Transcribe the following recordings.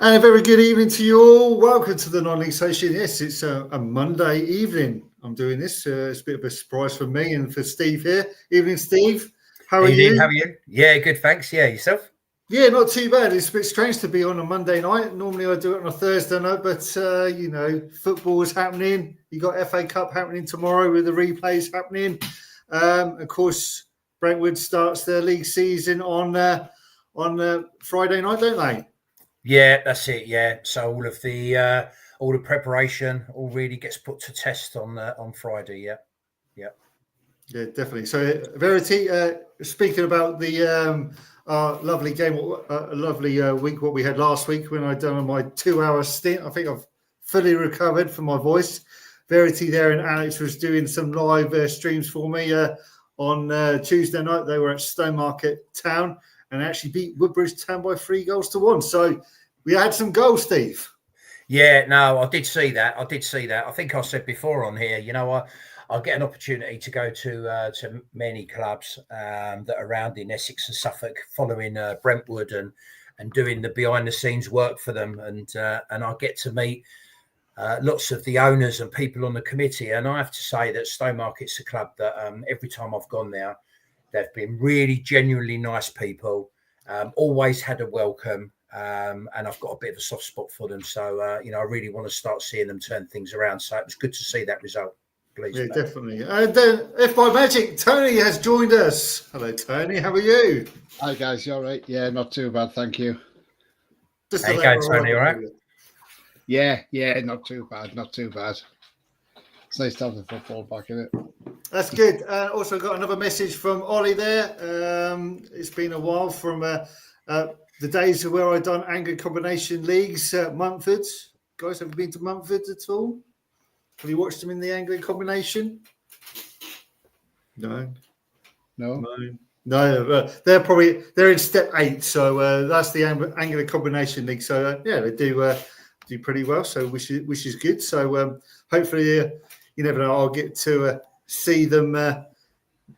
And a very good evening to you all. Welcome to the Non-League Station. Yes, it's a Monday evening. I'm doing this. It's a bit of a surprise for me and for Steve here. Evening, Steve. How are you? How are you? Yeah, good, thanks. Yeah, yourself? Yeah, not too bad. It's a bit strange to be on a Monday night. Normally I do it on a Thursday night, but, football is happening. You got FA Cup happening tomorrow with the replays happening. Of course, Brentwood starts their league season on Friday night, don't they? Yeah, that's it. Yeah, so all the preparation all really gets put to test on Friday. Yeah, definitely. So, Verity, speaking about the lovely game, a lovely week, what we had last week when I'd done my 2-hour stint. I think I've fully recovered from my voice. Verity there and Alex was doing some live streams for me on Tuesday night. They were at Stowmarket Town and actually beat Woodbridge Town by 3-1. So we had some goals, Steve. Yeah, no, I did see that. I think I said before on here, I get an opportunity to go to many clubs that are around in Essex and Suffolk, following Brentwood and doing the behind the scenes work for them, and I get to meet lots of the owners and people on the committee. And I have to say that Stowmarket's a club that every time I've gone there, they've been really genuinely nice people, always had a welcome, and I've got a bit of a soft spot for them. So, I really want to start seeing them turn things around. So it was good to see that result. Yeah, definitely. And then, if by magic, Tony has joined us. Hello, Tony. How are you? Hi, guys. You all right? Yeah, not too bad. Thank you. How you going, Tony? All right? Yeah, not too bad. Not too bad. It's nice to have the football back in it. That's good. Also got another message from Ollie there. It's been a while from the days of where I'd done Angler Combination Leagues at Mumford. Guys, have you been to Mumford at all? Have you watched them in the Angling Combination? No. They're in step 8, so that's the Angling Combination League. So they do pretty well. So which is good. So hopefully, you never know, I'll get to see them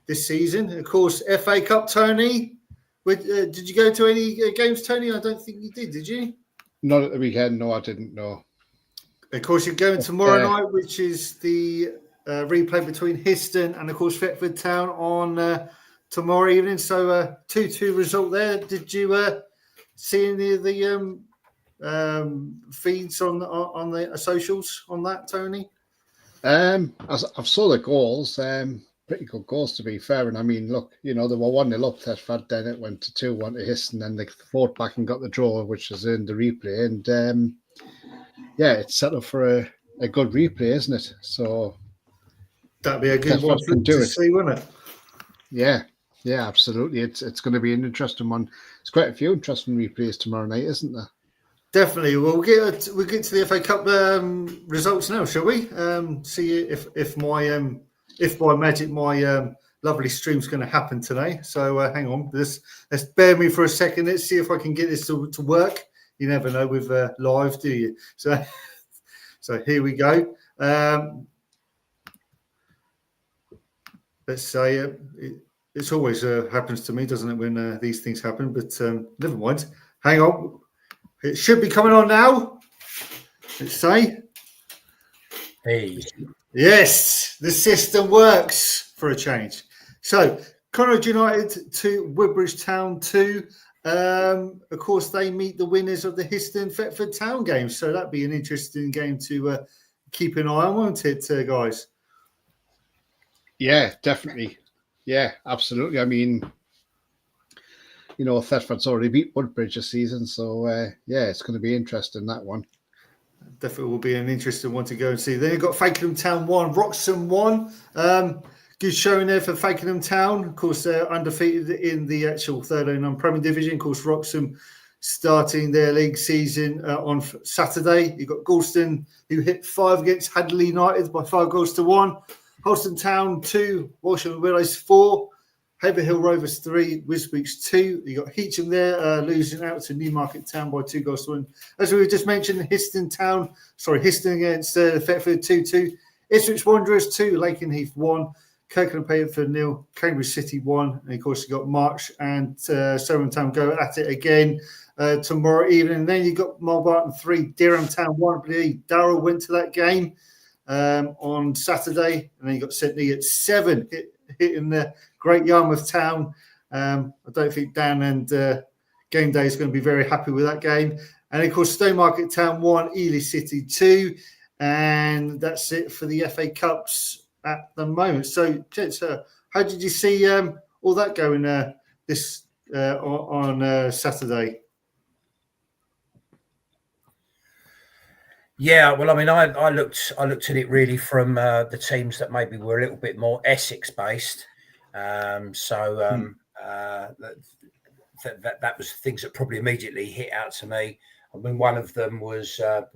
this season. Of course, FA Cup, Tony. Did you go to any games, Tony? I don't think you did you? Not at the weekend. No, I didn't. No. Of course, you're going tomorrow night, which is the replay between Histon and, of course, Thetford Town on tomorrow evening. So 2-2 result there. Did you see any of the feeds on the socials on that, Tony? I've saw the goals. Pretty good goals, to be fair. And I mean, look, they were 1-0 up Thetford, then it went to 2-1 to Histon, and they fought back and got the draw, which is in the replay. And it's set up for a good replay, isn't it? So that'd be a good one to see, wouldn't it? Yeah, absolutely. It's going to be an interesting one. There's quite a few interesting replays tomorrow night, isn't there? Definitely. We'll get to the FA Cup results now, shall we? See if by magic my lovely stream's going to happen today. So hang on, let's bear me for a second. Let's see if I can get this to work. You never know with live, do you? So here we go. Let's say it's always happens to me, doesn't it, when these things happen? But never mind. Hang on. It should be coming on now. Let's say. Hey. Yes, the system works for a change. So, Connaught United 2, Woodbridge Town 2. Of course, they meet the winners of the Histon Thetford Town game. So that'd be an interesting game to keep an eye on, won't it, guys? Yeah, definitely. Yeah, absolutely. I mean, Thetford's already beat Woodbridge this season. So, it's going to be interesting, that one. Definitely will be an interesting one to go and see. Then you've got Fakenham Town 1, Wroxham 1. Good showing there for Fakenham Town. Of course, they're undefeated in the actual 13 Premier Division. Of course, Wroxham starting their league season on Saturday. You've got Galston, who hit 5 against Hadley United by 5-1. Holston Town 2, Walsham Willows 4. Haverhill Rovers 3, Wisbeach 2. You got Heacham there losing out to Newmarket Town by 2-1. As we just mentioned, Histon against Thetford 2-2. Ipswich Wanderers 2, Lakenheath 1. Kirkland Payford 0, Cambridge City 1. And of course, you got March and Somerton Town go at it again. tomorrow evening. And then you've got Mulbarton 3, Dereham Town 1. I believe Darrell went to that game on Saturday. And then you got Sydney at 7, hitting the Great Yarmouth Town. I don't think Dan and Game Day is going to be very happy with that game. And of course, Stowmarket Town 1, Ely City 2. And that's it for the FA Cups at the moment. So, gents, how did you see all that going this on Saturday? Yeah, well, I mean, I looked at it really from the teams that maybe were a little bit more Essex based. That was things that probably immediately hit out to me. I mean, one of them was the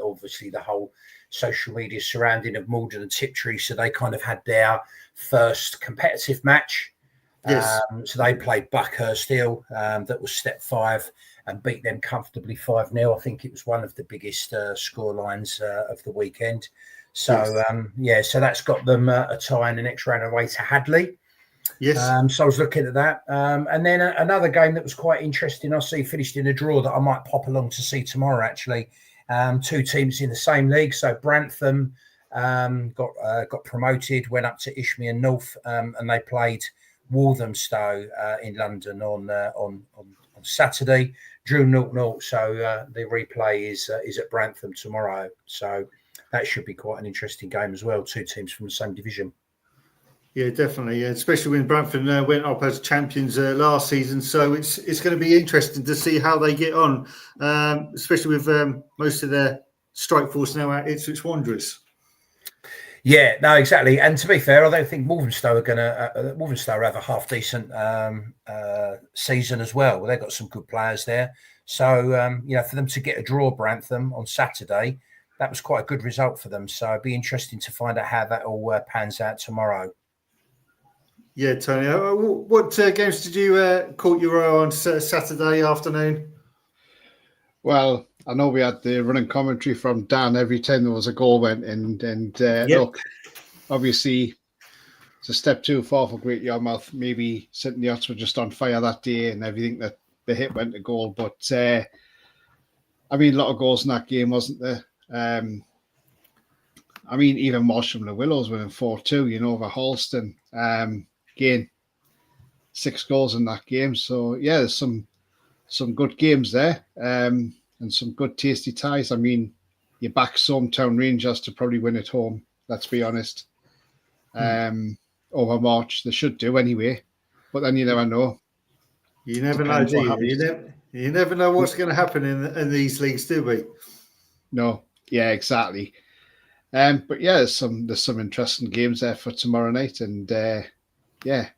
obviously the whole social media surrounding of Maldon and Tiptree. So they kind of had their first competitive match. Yes. So they played Buckhurst Hill, that was step 5, and beat them comfortably 5-0. I think it was one of the biggest score lines of the weekend. So, yes. So that's got them a tie in the next round away to Hadley. Yes. So I was looking at that. And then another game that was quite interesting, I see finished in a draw that I might pop along to see tomorrow, actually. 2 teams in the same league. So Brantham got promoted, went up to Isthmian North, and they played Walthamstow in London on Saturday. Drew 0-0. So the replay is at Brantham tomorrow. So that should be quite an interesting game as well. 2 teams from the same division. Yeah, definitely. Yeah, especially when Bradford went up as champions last season. So it's going to be interesting to see how they get on, especially with most of their strike force now at Ipswich Wanderers. Yeah, no, exactly. And to be fair, I don't think Walthamstow are going to. Walthamstow have a half decent season as well. They've got some good players there. So for them to get a draw Brantham on Saturday, that was quite a good result for them. So it'd be interesting to find out how that all pans out tomorrow. Yeah, Tony. What games did you caught your eye on Saturday afternoon? Well, I know we had the running commentary from Dan every time there was a goal went in. And look, obviously, it's a step too far for Great Yarmouth. Maybe St. Neots were just on fire that day and everything that the hit went to goal. But, I mean, a lot of goals in that game, wasn't there? I mean, even Marshall and the Willows winning 4-2, over Halston. Again, 6 goals in that game. So, yeah, there's some good games there and some good tasty ties. I mean, you back Sometown Rangers to probably win at home, let's be honest. Over March, they should do anyway. But then you never know. You never know, do you? You never know what's going to happen in these leagues, do we? No, yeah, exactly. But yeah, there's some interesting games there for tomorrow night, and yeah,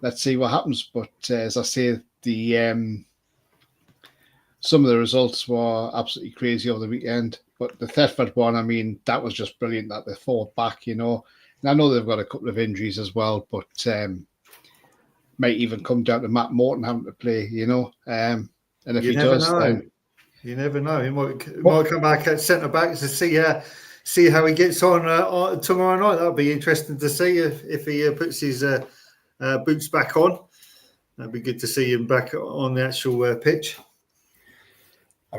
let's see what happens. But as I say, the some of the results were absolutely crazy over the weekend. But the Thetford one, I mean, that was just brilliant that they fought back, And I know they've got a couple of injuries as well, but might even come down to Matt Morton having to play, And if he does, then you never know. He might come back at centre back to see how he gets on tomorrow night. That'll be interesting to see if he puts his boots back on. That'd be good to see him back on the actual pitch. I'd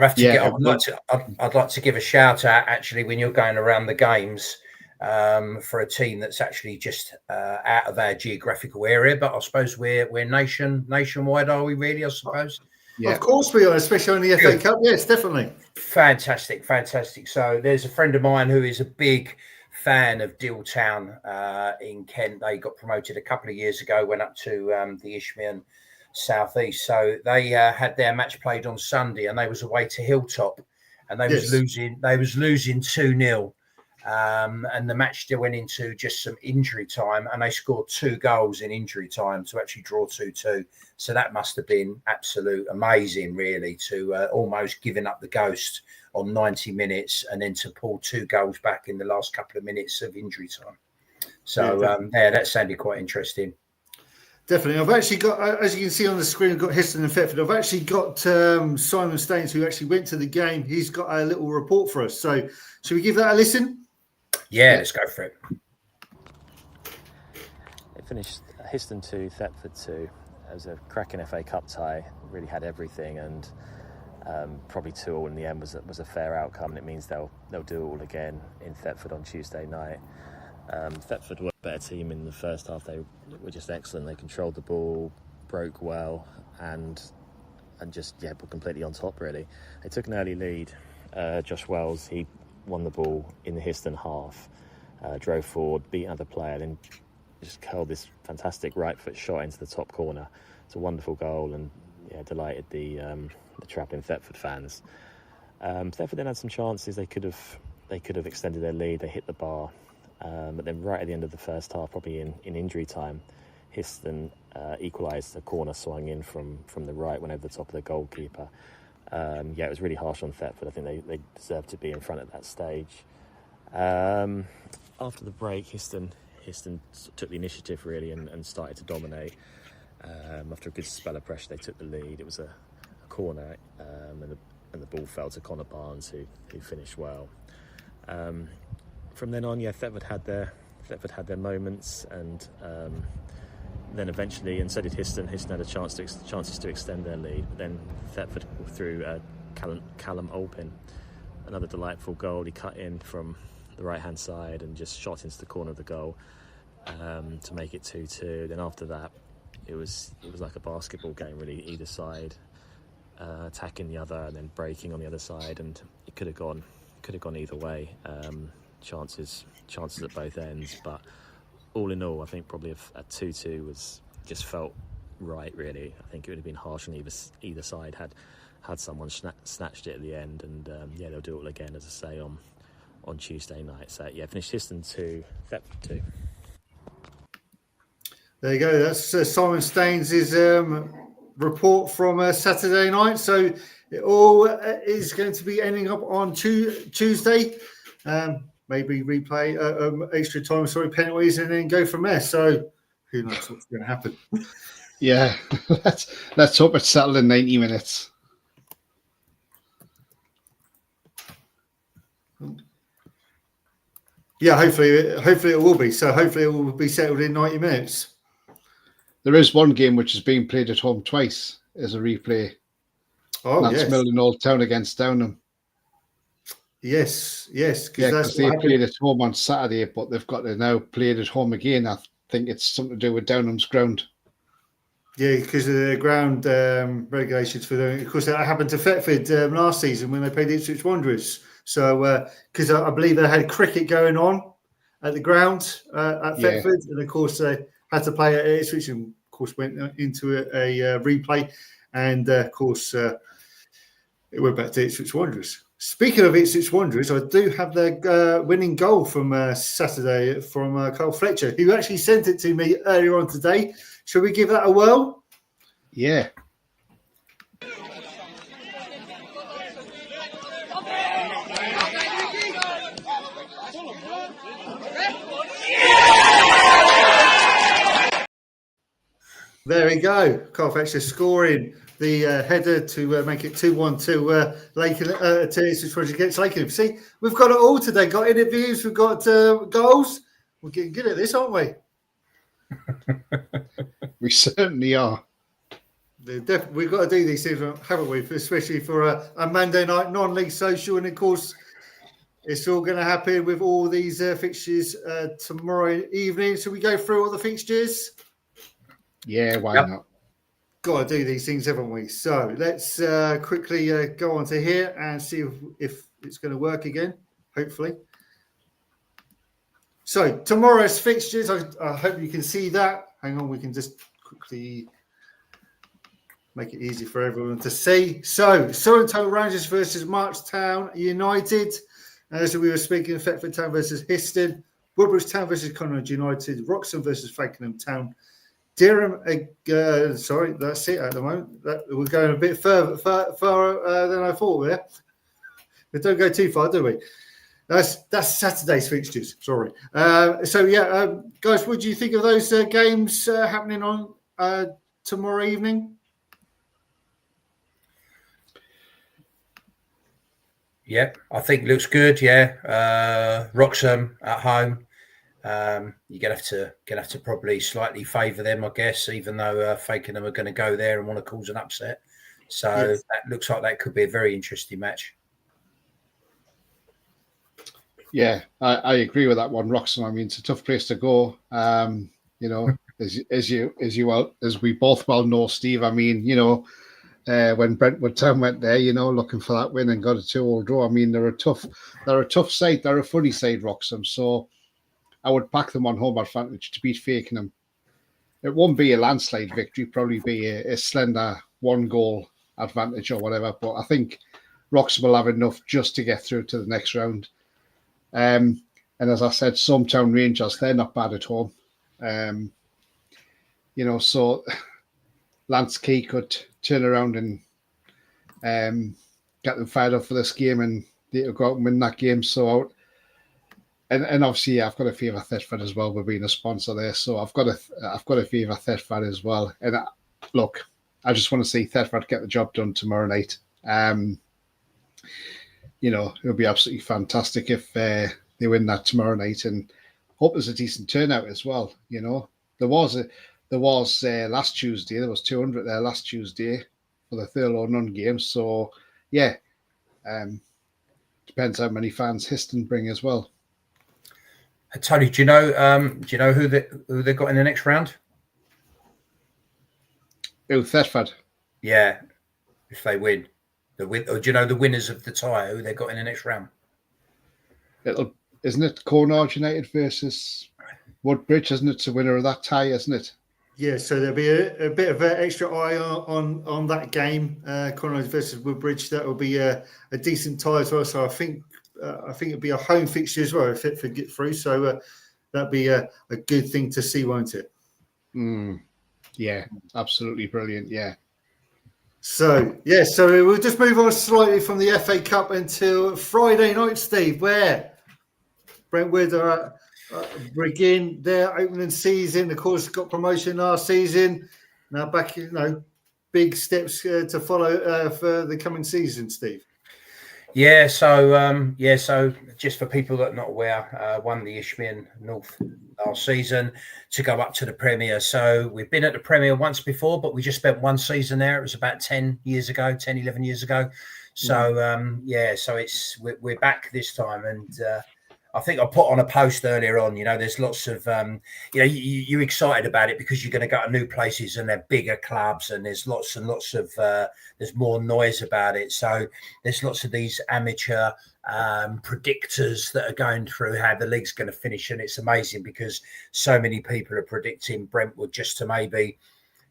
like to give a shout out actually when you're going around the games for a team that's actually just out of our geographical area. But I suppose we're nationwide, are we really? I suppose. Yeah. Of course we are, especially in the FA Cup. Yes, definitely. Fantastic. So there's a friend of mine who is a big fan of Deal Town in Kent. They got promoted a couple of years ago, went up to the Isthmian South East. So they had their match played on Sunday, and they was away to Hilltop, and they was losing 2-0. And the match still went into just some injury time, and they scored 2 goals in injury time to actually draw 2-2. So that must have been absolute amazing, really, to almost giving up the ghost on 90 minutes and then to pull 2 goals back in the last couple of minutes of injury time. So that sounded quite interesting. Definitely. I've actually got, as you can see on the screen, I've got Histon and Thetford. I've actually got Simon Staines, who actually went to the game. He's got a little report for us. So should we give that a listen? Yeah, let's go for it. It finished Histon 2, Thetford 2. was a cracking FA Cup tie. Really had everything, and probably 2-2 in the end was a fair outcome. And it means they'll do it all again in Thetford on Tuesday night. Thetford were a better team in the first half. They were just excellent. They controlled the ball, broke well, and just were completely on top. Really, they took an early lead. Josh Wells, he won the ball in the Histon half, drove forward, beat another player, then just curled this fantastic right foot shot into the top corner. It's a wonderful goal, and delighted the travelling Thetford fans. Thetford then had some chances. They could have extended their lead. They hit the bar, but then right at the end of the first half, probably in injury time, Histon equalised. A corner swung in from the right, went over the top of the goalkeeper. It was really harsh on Thetford. I think they deserved to be in front at that stage. After the break, Histon took the initiative really and started to dominate. After a good spell of pressure, they took the lead. It was a corner, and the ball fell to Connor Barnes, who finished well. From then on, Thetford had their moments, and then eventually, and so did Histon. Histon had chances to extend their lead, but then Thetford through Callum Olpin, another delightful goal. He cut in from the right-hand side and just shot into the corner of the goal to make it 2-2. Then after that, it was like a basketball game, really. Either side attacking the other and then breaking on the other side, and it could have gone either way. Chances at both ends, but all in all, I think probably a 2-2 just felt right, really. I think it would have been harsh on either side had someone snatched it at the end, and they'll do it all again, as I say, on Tuesday night. So finished Histon 2, Thetford 2. There you go. That's Simon Staines' report from Saturday night. So it all is going to be ending up on Tuesday. Maybe replay, extra time, penalties, and then go from there. So who knows what's going to happen? Yeah, let's hope it's settled in 90 minutes. Yeah, hopefully it will be. So hopefully it will be settled in 90 minutes. There is one game which is being played at home twice as a replay. Oh, that's yes. Milton Old Town against Downham. Yes. Because they played at home on Saturday, but they've got to now play it at home again. I think it's something to do with Downham's ground. Yeah, because of the ground regulations for them. Of course, that happened to Thetford last season when they played Ipswich Wanderers. So, because I believe they had cricket going on at the ground at Thetford, and of course they had to play at Ipswich, and of course went into a replay, and of course it went back to Ipswich Wanderers. Speaking of Ipswich Wanderers, I do have the winning goal from Saturday from Carl Fletcher, who actually sent it to me earlier on today. Shall we give that a whirl? Yeah. There we go. Carl Fletcher scoring the header to make it 2-1 to Lakenham, to Ipswich against Lakenham. See, we've got it all today. Got interviews, we've got goals. We're getting good at this, aren't we? We certainly are. We've got to do these things, haven't we? Especially for a Monday night non-league social. And of course, it's all going to happen with all these fixtures tomorrow evening. So we go through all the fixtures. Yeah, why not? Got to do these things, haven't we? So let's quickly go on to here and see if it's going to work again, hopefully. So tomorrow's fixtures, I hope you can see that. Hang on, we can just quickly make it easy for everyone to see. So Surrentown Rangers versus Marchtown United. As we were speaking, Thetford Town versus Histon. Woodbridge Town versus Connaught United. Wroxham versus Fakenham Town. Durham, that's it at the moment. We're going a bit further than I thought there. We don't go too far, do we? That's Saturday's fixtures. Sorry. Guys, what do you think of those games happening on tomorrow evening? Yeah, I think looks good. Yeah, Wroxham at home. You're gonna have to probably slightly favour them, I guess, even though Fakenham are going to go there and want to cause an upset. So that looks like that could be a very interesting match. Yeah, I agree with that one, Wroxham. I mean, it's a tough place to go. You know, as we both well know, Steve. I mean, you know, when Brentwood Town went there, you know, looking for that win and got a 2-2 draw. I mean, they're a tough side. They're a funny side, Wroxham. So I would back them on home advantage to beat Fakenham. It won't be a landslide victory, probably be a slender 1-goal advantage or whatever. But I think Wroxham will have enough just to get through to the next round. And as I said, Sometown Rangers, they're not bad at home. You know, so Lance Key could turn around and get them fired up for this game, and they'll go out and win that game. So, and obviously, I've got to favour Thetford as well. We're being a sponsor there, so I've got to favour Thetford as well. And look, I just want to see Thetford get the job done tomorrow night. You know, it'll be absolutely fantastic if they win that tomorrow night, and hope there's a decent turnout as well. You know, there was last Tuesday. There was 200 there last Tuesday for the Thurlow Nunn game. So yeah, depends how many fans Histon bring as well. Tony, do you know who they got in the next round? Oh, Thetford. Yeah, if they win. Or do you know the winners of the tie, who they got in the next round? Isn't it Cornard United versus Woodbridge? Isn't it the winner of that tie, isn't it? Yeah, so there'll be a bit of an extra eye on that game, Cornard versus Woodbridge. That will be a decent tie as well. So I think it'll be a home fixture as well if Thetford get through. So that'd be a good thing to see, won't it? Yeah, absolutely brilliant. Yeah. So we'll just move on slightly from the FA Cup until Friday night, Steve, where Brentwood are begin their opening season. Of course, got promotion last season. Now back, you know, big steps to follow for the coming season, Steve. Yeah, so just for people that are not aware, won the Isthmian North last season to go up to the Premier. So we've been at the Premier once before, but we just spent one season there. It was about 11 years ago. So so we're back this time, and I think I put on a post earlier on, you know, there's lots of, you're excited about it because you're going to go to new places and they're bigger clubs, and there's lots and lots of, there's more noise about it. So there's lots of these amateur predictors that are going through how the league's going to finish. And it's amazing because so many people are predicting Brentwood just to maybe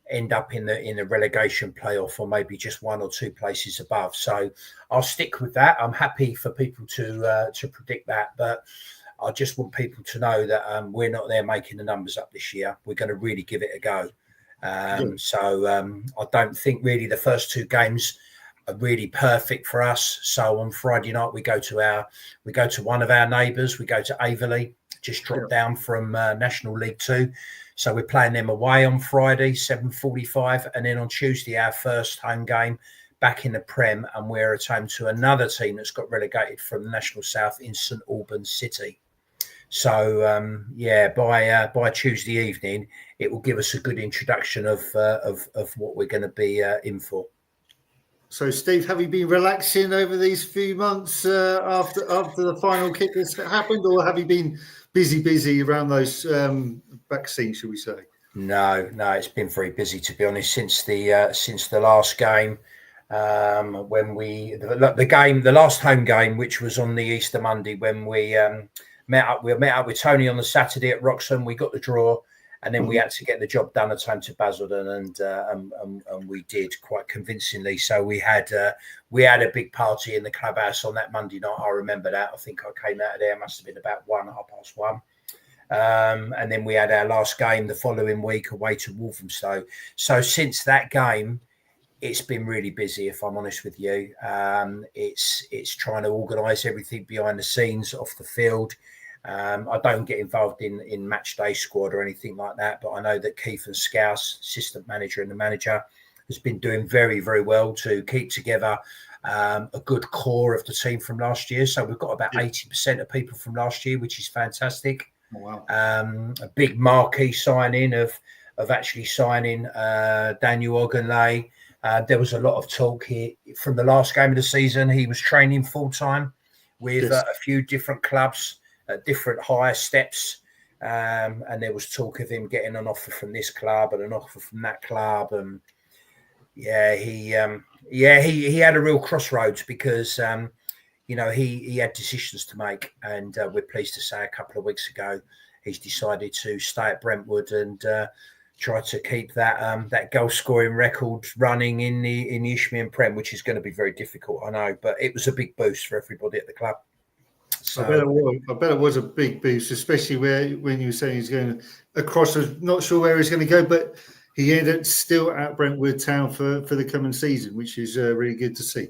end up in the relegation playoff, or maybe just one or two places above. So I'll stick with that. I'm happy for people to predict that, but I just want people to know that we're not there making the numbers up this year. We're going to really give it a go. So I don't think really the first two games are really perfect for us. So on Friday night we go to one of our neighbours. We go to Averley, just dropped down from National League 2. So we're playing them away on Friday, 7:45, and then on Tuesday our first home game back in the Prem, and we're at home to another team that's got relegated from the National South in St Albans City. So by Tuesday evening, it will give us a good introduction of what we're going to be in for. So, Steve, have you been relaxing over these few months after the final kick has happened, or have you been busy around those back scenes, shall we say? No, it's been very busy, to be honest, since the last game. When the last home game, which was on the Easter Monday, when we met up with Tony on the Saturday at Wroxham. We got the draw, and then we had to get the job done at home to Basildon, and we did quite convincingly. So we had a big party in the clubhouse on that Monday night. I remember that. I think I came out of there, must have been about 1:30. And then we had our last game the following week away to Walthamstow. So since that game, it's been really busy, if I'm honest with you. It's trying to organise everything behind the scenes, off the field. I don't get involved in match day squad or anything like that, but I know that Keith and Scouse, assistant manager and the manager, has been doing very, very well to keep together a good core of the team from last year. So we've got about 80% of people from last year, which is fantastic. Oh, wow. A big marquee signing of actually signing Daniel Ogunleye. There was a lot of talk here from the last game of the season. He was training full time with Yes. a few different clubs at different higher steps. And there was talk of him getting an offer from this club and an offer from that club. And he had a real crossroads because, he had decisions to make. And we're pleased to say a couple of weeks ago, he's decided to stay at Brentwood and try to keep that goal scoring record running in the Isthmian Prem, which is going to be very difficult, I know. But it was a big boost for everybody at the club. So, I bet it was a big boost, especially when you were saying he's going across. I'm not sure where he's going to go, but he ended up still at Brentwood Town for the coming season, which is really good to see.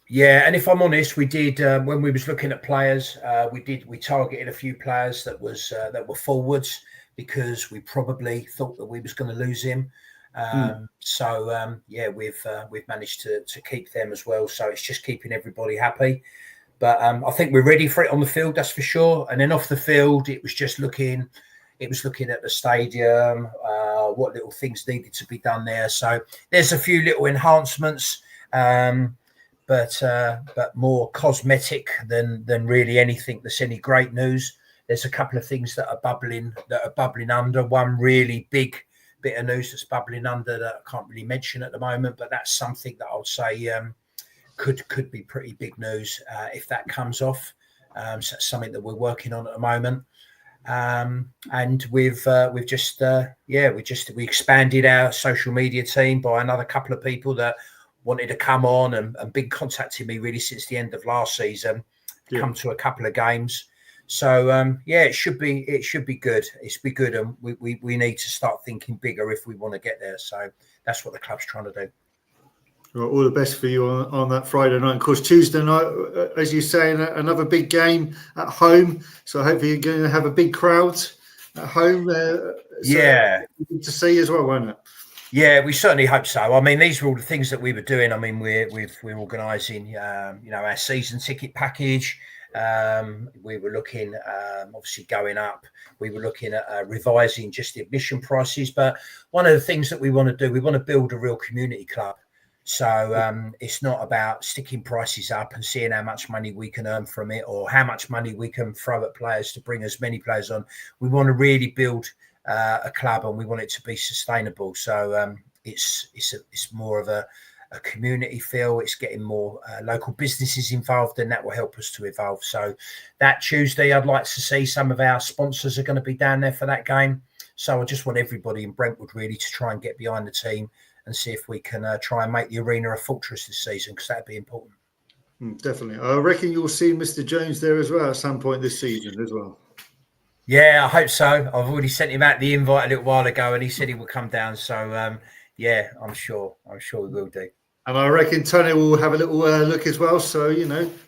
Yeah, and if I'm honest, we did when we was looking at players, we targeted a few players that were forwards because we probably thought that we was going to lose him. We've managed to keep them as well. So it's just keeping everybody happy. But I think we're ready for it on the field, that's for sure. And then off the field, it was looking at the stadium, what little things needed to be done there. So there's a few little enhancements, but more cosmetic than really anything that's any great news. There's a couple of things that are bubbling under. One really big bit of news that's bubbling under that I can't really mention at the moment, but that's something that I would say could be pretty big news if that comes off. So that's something that we're working on at the moment. And we expanded our social media team by another couple of people that wanted to come on and been contacting me really since the end of last season, come to a couple of games. So it should be good. It's be good, and we need to start thinking bigger if we want to get there. So that's what the club's trying to do. Well, all the best for you on that Friday night. Of course, Tuesday night, as you say, another big game at home. So hopefully you're going to have a big crowd at home. Good to see as well, won't it? Yeah, we certainly hope so. I mean, these were all the things that we were doing. I mean, we're organising, our season ticket package. We were looking, obviously going up. We were looking at revising just the admission prices. But one of the things that we want to do, we want to build a real community club. So it's not about sticking prices up and seeing how much money we can earn from it or how much money we can throw at players to bring as many players on. We want to really build a club, and we want it to be sustainable. So it's more of a community feel. It's getting more local businesses involved, and that will help us to evolve. So that Tuesday, I'd like to see some of our sponsors are going to be down there for that game. So I just want everybody in Brentwood really to try and get behind the team and see if we can try and make the arena a fortress this season, because that'd be important. Definitely. I reckon you'll see Mr. Jones there as well at some point this season as well. Yeah, I hope so. I've already sent him out the invite a little while ago, and he said he would come down. So, I'm sure we will do. And I reckon Tony will have a little look as well. So,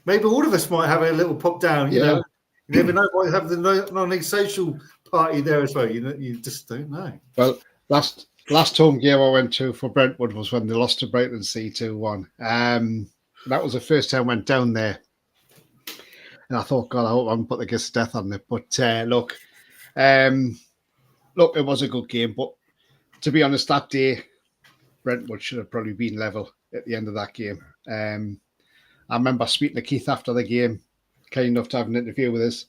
maybe all of us might have a little pop down. You know, you never know. Might have the non-league social party there as well. You just don't know. Well, last home game I went to for Brentwood was when they lost to Brightlingsea 2-1. That was the first time I went down there. And I thought, God, I hope I haven't put the kiss of death on it. But look, it was a good game. But to be honest, that day, Brentwood should have probably been level at the end of that game. I remember speaking to Keith after the game, kind enough to have an interview with us.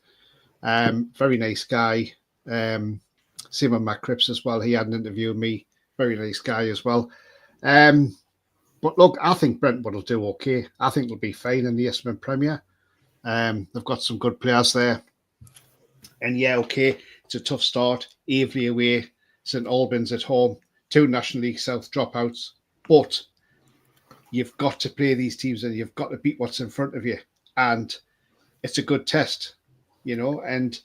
Very nice guy. Same with Matt Cripps as well. He had an interview with me. Very nice guy as well. But look, I think Brentwood will do okay. I think they'll be fine in the Isthmian Premier. They've got some good players there. And it's a tough start. Aveley away, St Albans at home, 2 National League South dropouts. But you've got to play these teams and you've got to beat what's in front of you. And it's a good test, and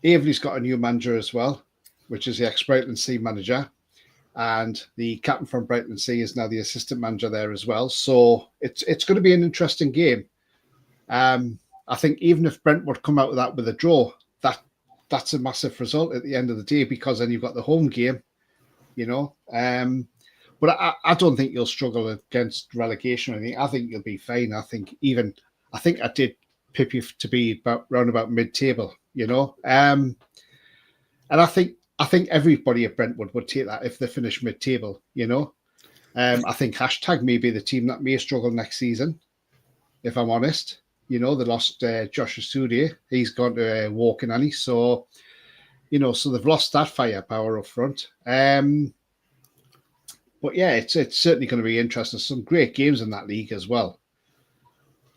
Aveley's got a new manager as well, which is the ex-Brightlingsea manager. And the captain from Brightlingsea is now the assistant manager there as well. So it's going to be an interesting game. I think even if Brentwood come out of that with a draw, that's a massive result at the end of the day, because then you've got the home game, But I don't think you'll struggle against relegation or anything. I think you'll be fine. I think I did pip you to be round about mid-table you know. And I think everybody at Brentwood would take that if they finish mid-table, you know. I think hashtag may be the team that may struggle next season, if I'm honest. You know, they lost Josh Asudia. He's gone to Woking, and so, you know, so they've lost that firepower up front. But yeah, it's certainly going to be interesting. Some great games in that league as well.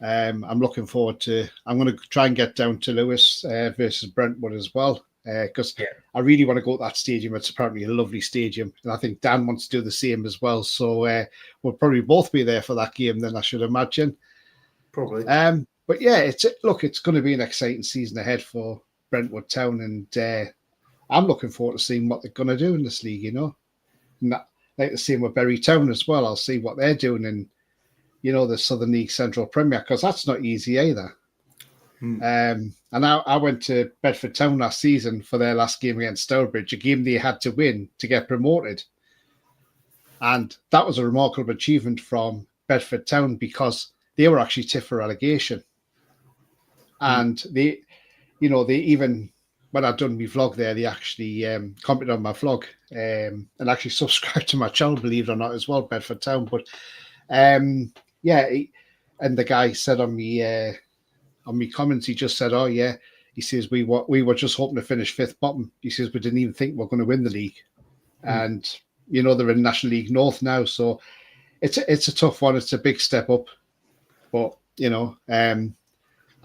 I'm looking forward to. I'm going to try and get down to Lewis versus Brentwood as well, because I really want to go to that stadium. It's apparently a lovely stadium, and I think Dan wants to do the same as well. So we'll probably both be there for that game. Then I should imagine. Probably. But yeah, it's going to be an exciting season ahead for Brentwood Town, and I'm looking forward to seeing what they're going to do in this league. You know, and that, like the same with Bury Town as well. I'll see what they're doing in, you know, the Southern League Central Premier, because that's not easy either. And I went to Bedford Town last season for their last game against Stourbridge, a game they had to win to get promoted. And that was a remarkable achievement from Bedford Town because they were actually tipped for relegation. And they even, when I'd done my vlog there, they actually commented on my vlog and actually subscribed to my channel, believe it or not, as well, Bedford Town. But yeah, and the guy said on me comments, he just said, "Oh yeah," he says, "we were just hoping to finish fifth bottom." He says, "We didn't even think we're going to win the league," and you know they're in National League North now, so it's a tough one. It's a big step up, but you know,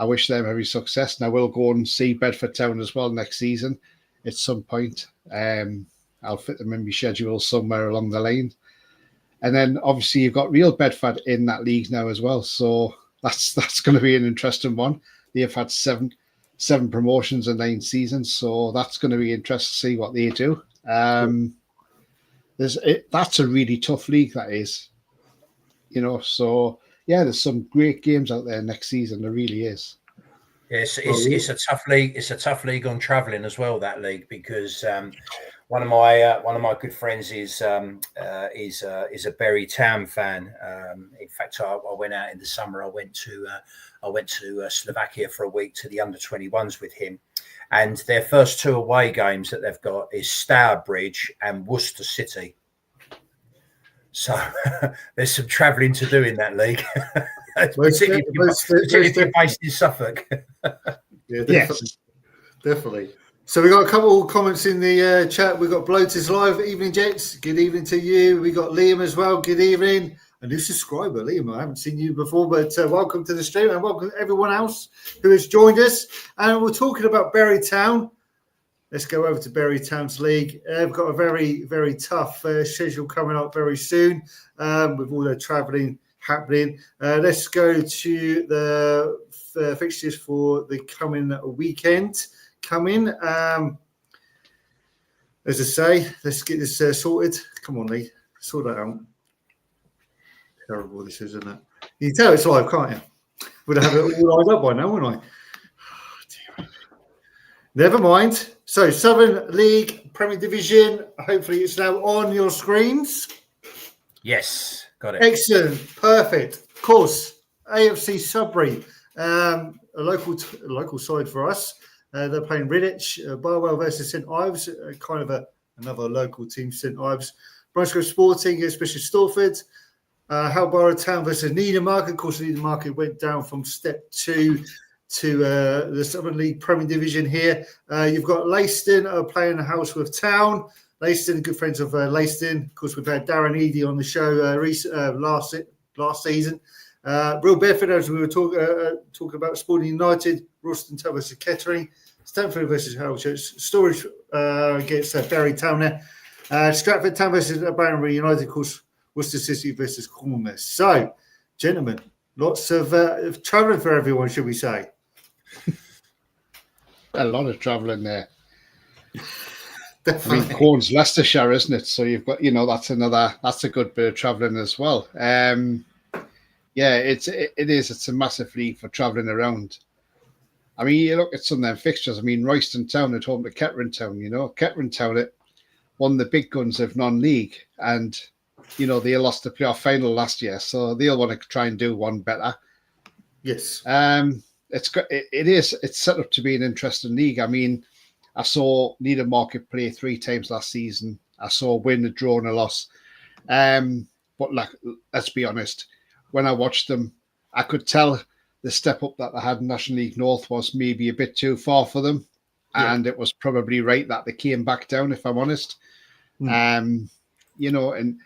I wish them every success. And I will go and see Bedford Town as well next season at some point. I'll fit them in my schedule somewhere along the line. And then obviously you've got Real Bedford in that league now as well. So that's going to be an interesting one. They have had seven promotions in 9 seasons. So that's going to be interesting to see what they do. That's a really tough league, that is. You know, so yeah, there's some great games out there next season. There really is. Yes, it's a tough league. It's a tough league on travelling as well. That league, because one of my good friends is a Bury Town fan. In fact, I went out in the summer. I went to Slovakia for a week to the under-21s with him, and their first 2 away games that they've got is Stourbridge and Worcester City. So there's some travelling to do in that league. particularly if you're based in Suffolk. Yeah, definitely. So we got a couple of comments in the chat. We got Bloaters Live. Evening, Jets. Good evening to you. We got Liam as well. Good evening. A new subscriber, Liam. I haven't seen you before, but welcome to the stream and welcome to everyone else who has joined us. And we're talking about Bury Town. Let's go over to Bury Town's league. They've got a very, very tough schedule coming up very soon with all their travelling happening. Let's go to the fixtures for the coming weekend. As I say, let's get this sorted. Come on, Lee. Sort that out. Terrible this is, isn't it? You can tell it's live, can't you? Would have it all lined up by now, wouldn't I? Oh, dear. Never mind. So, Southern League, Premier Division. Hopefully, it's now on your screens. Yes, got it. Excellent. Perfect. Of course, AFC Sudbury, a local side for us. They're playing Riddich, Barwell versus St Ives, kind of another local team, St Ives. Bromsgrove Sporting, especially Stortford. Halborough Town versus Needham. Of course, Needham went down from Step 2 to the Southern League Premier Division here. You've got Leiston playing the house with Town. Leiston, good friends of Leiston. Of course, we've had Darren Eady on the show last season. Real Bedford, as we were talking about, Sporting United, Ralston Town versus Kettering, Stanford versus Harold Church, Storage against Bury Town there, Stratford Town versus Barnbury United, of course, Worcester City versus Cornwall. So, gentlemen, lots of travelling for everyone, should we say? A lot of travelling there. Definitely. I mean, Corn's Leicestershire, isn't it? So you've got, that's a good bit of travelling as well. Yeah, it is. It's a massive league for travelling around. I mean, you look at some of them fixtures. I mean, Royston Town at home to Kettering Town. Kettering Town, one of the big guns of non-league, and they lost the playoff final last year, so they'll want to try and do one better. Yes. it's set up to be an interesting league. I mean, I saw Needham Market play 3 times last season. I saw win, a draw, and a loss. But like, let's be honest, when I watched them, I could tell the step up that they had in National League North was maybe a bit too far for them, and it was probably right that they came back down, if I'm honest. You know, and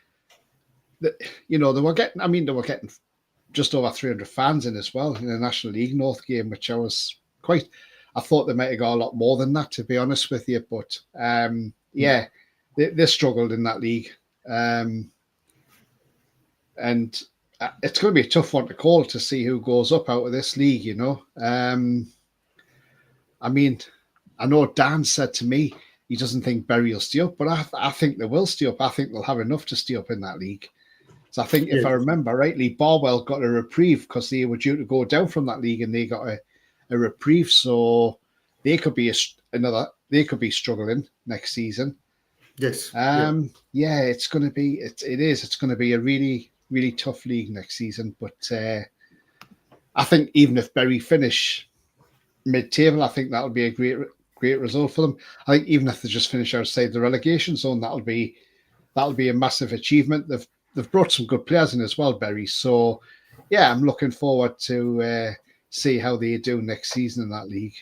they were getting. I mean, they were getting just over 300 fans in as well in the National League North game, which I was quite. I thought they might have got a lot more than that, to be honest with you. But they struggled in that league, and it's going to be a tough one to call to see who goes up out of this league. You know, I mean, I know Dan said to me he doesn't think Bury will stay up, but I think they will stay up. I think they'll have enough to stay up in that league. So I think, if I remember rightly, Barwell got a reprieve because they were due to go down from that league, and they got a reprieve. So they could be they could be struggling next season. Yes. It's going to be it's going to be a really, really tough league next season. But I think even if Bury finish mid-table, I think that'll be a great result for them. I think even if they just finish outside the relegation zone, that'll be a massive achievement. They've brought some good players in as well, Bury. So yeah, I'm looking forward to see how they do next season in that league.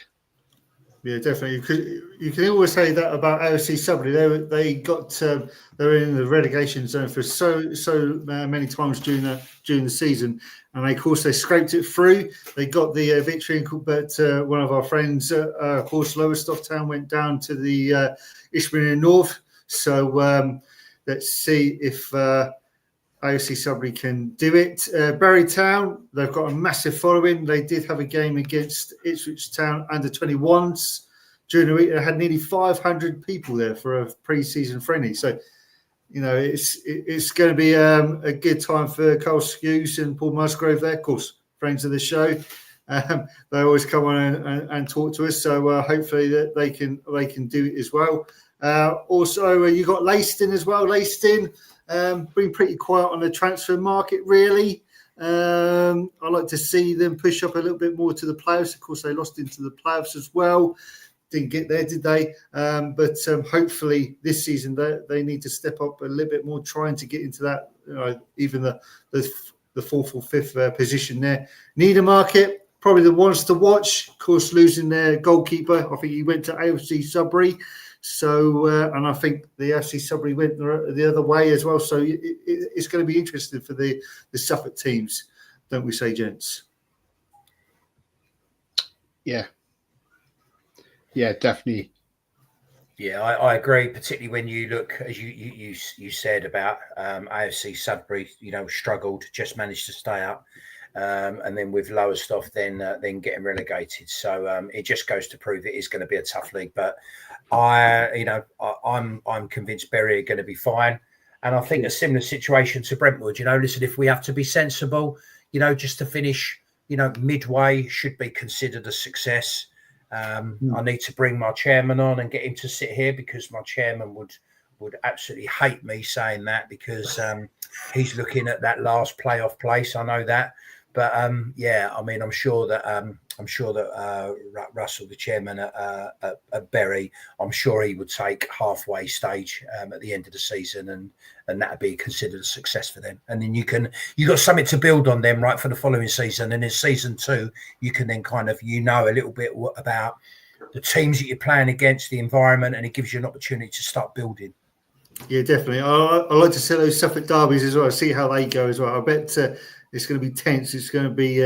Yeah, definitely. You can always say that about AFC Sudbury. They were in the relegation zone for so many times during the season, and of course they scraped it through. They got the victory, but one of our friends, of course, Lowestoft Town, went down to the Ishmael North. So let's see if AFC Sudbury can do it. Bury Town, they've got a massive following. They did have a game against Ipswich Town under 21s during the week. They had nearly 500 people there for a pre-season friendly. So, you know, it's going to be a good time for Carl Skews and Paul Musgrove there, of course, friends of the show. They always come on and talk to us. So hopefully that they can do it as well. Also, you got Leiston as well. Leiston. Been pretty quiet on the transfer market, really. I like to see them push up a little bit more to the playoffs. Of course, they lost into the playoffs as well. Didn't get there, did they? But hopefully this season they need to step up a little bit more, trying to get into that, even the fourth or fifth position there. Needham Market, probably the ones to watch. Of course, losing their goalkeeper. I think he went to AFC Sudbury. So, and I think the FC Sudbury went the other way as well. So it's going to be interesting for the Suffolk teams, don't we say, gents? Yeah, definitely. Yeah, I agree. Particularly when you look, as you said about AFC Sudbury, struggled, just managed to stay up. And then with Lowestoft, then getting relegated. So it just goes to prove it is going to be a tough league. But I'm convinced Bury are going to be fine. And I think a similar situation to Brentwood. Listen, if we have to be sensible, just to finish, midway should be considered a success. I need to bring my chairman on and get him to sit here, because my chairman would absolutely hate me saying that, because he's looking at that last playoff place. I know that. But I'm sure that Russell, the chairman at Bury, I'm sure he would take halfway stage at the end of the season, and that'd be considered a success for them. And then you got something to build on them, right, for the following season. And in season 2, you can then kind of a little bit about the teams that you're playing against, the environment, and it gives you an opportunity to start building. Yeah, definitely. I like to see those Suffolk derbies as well. See how they go as well. I bet. It's going to be tense. It's going to be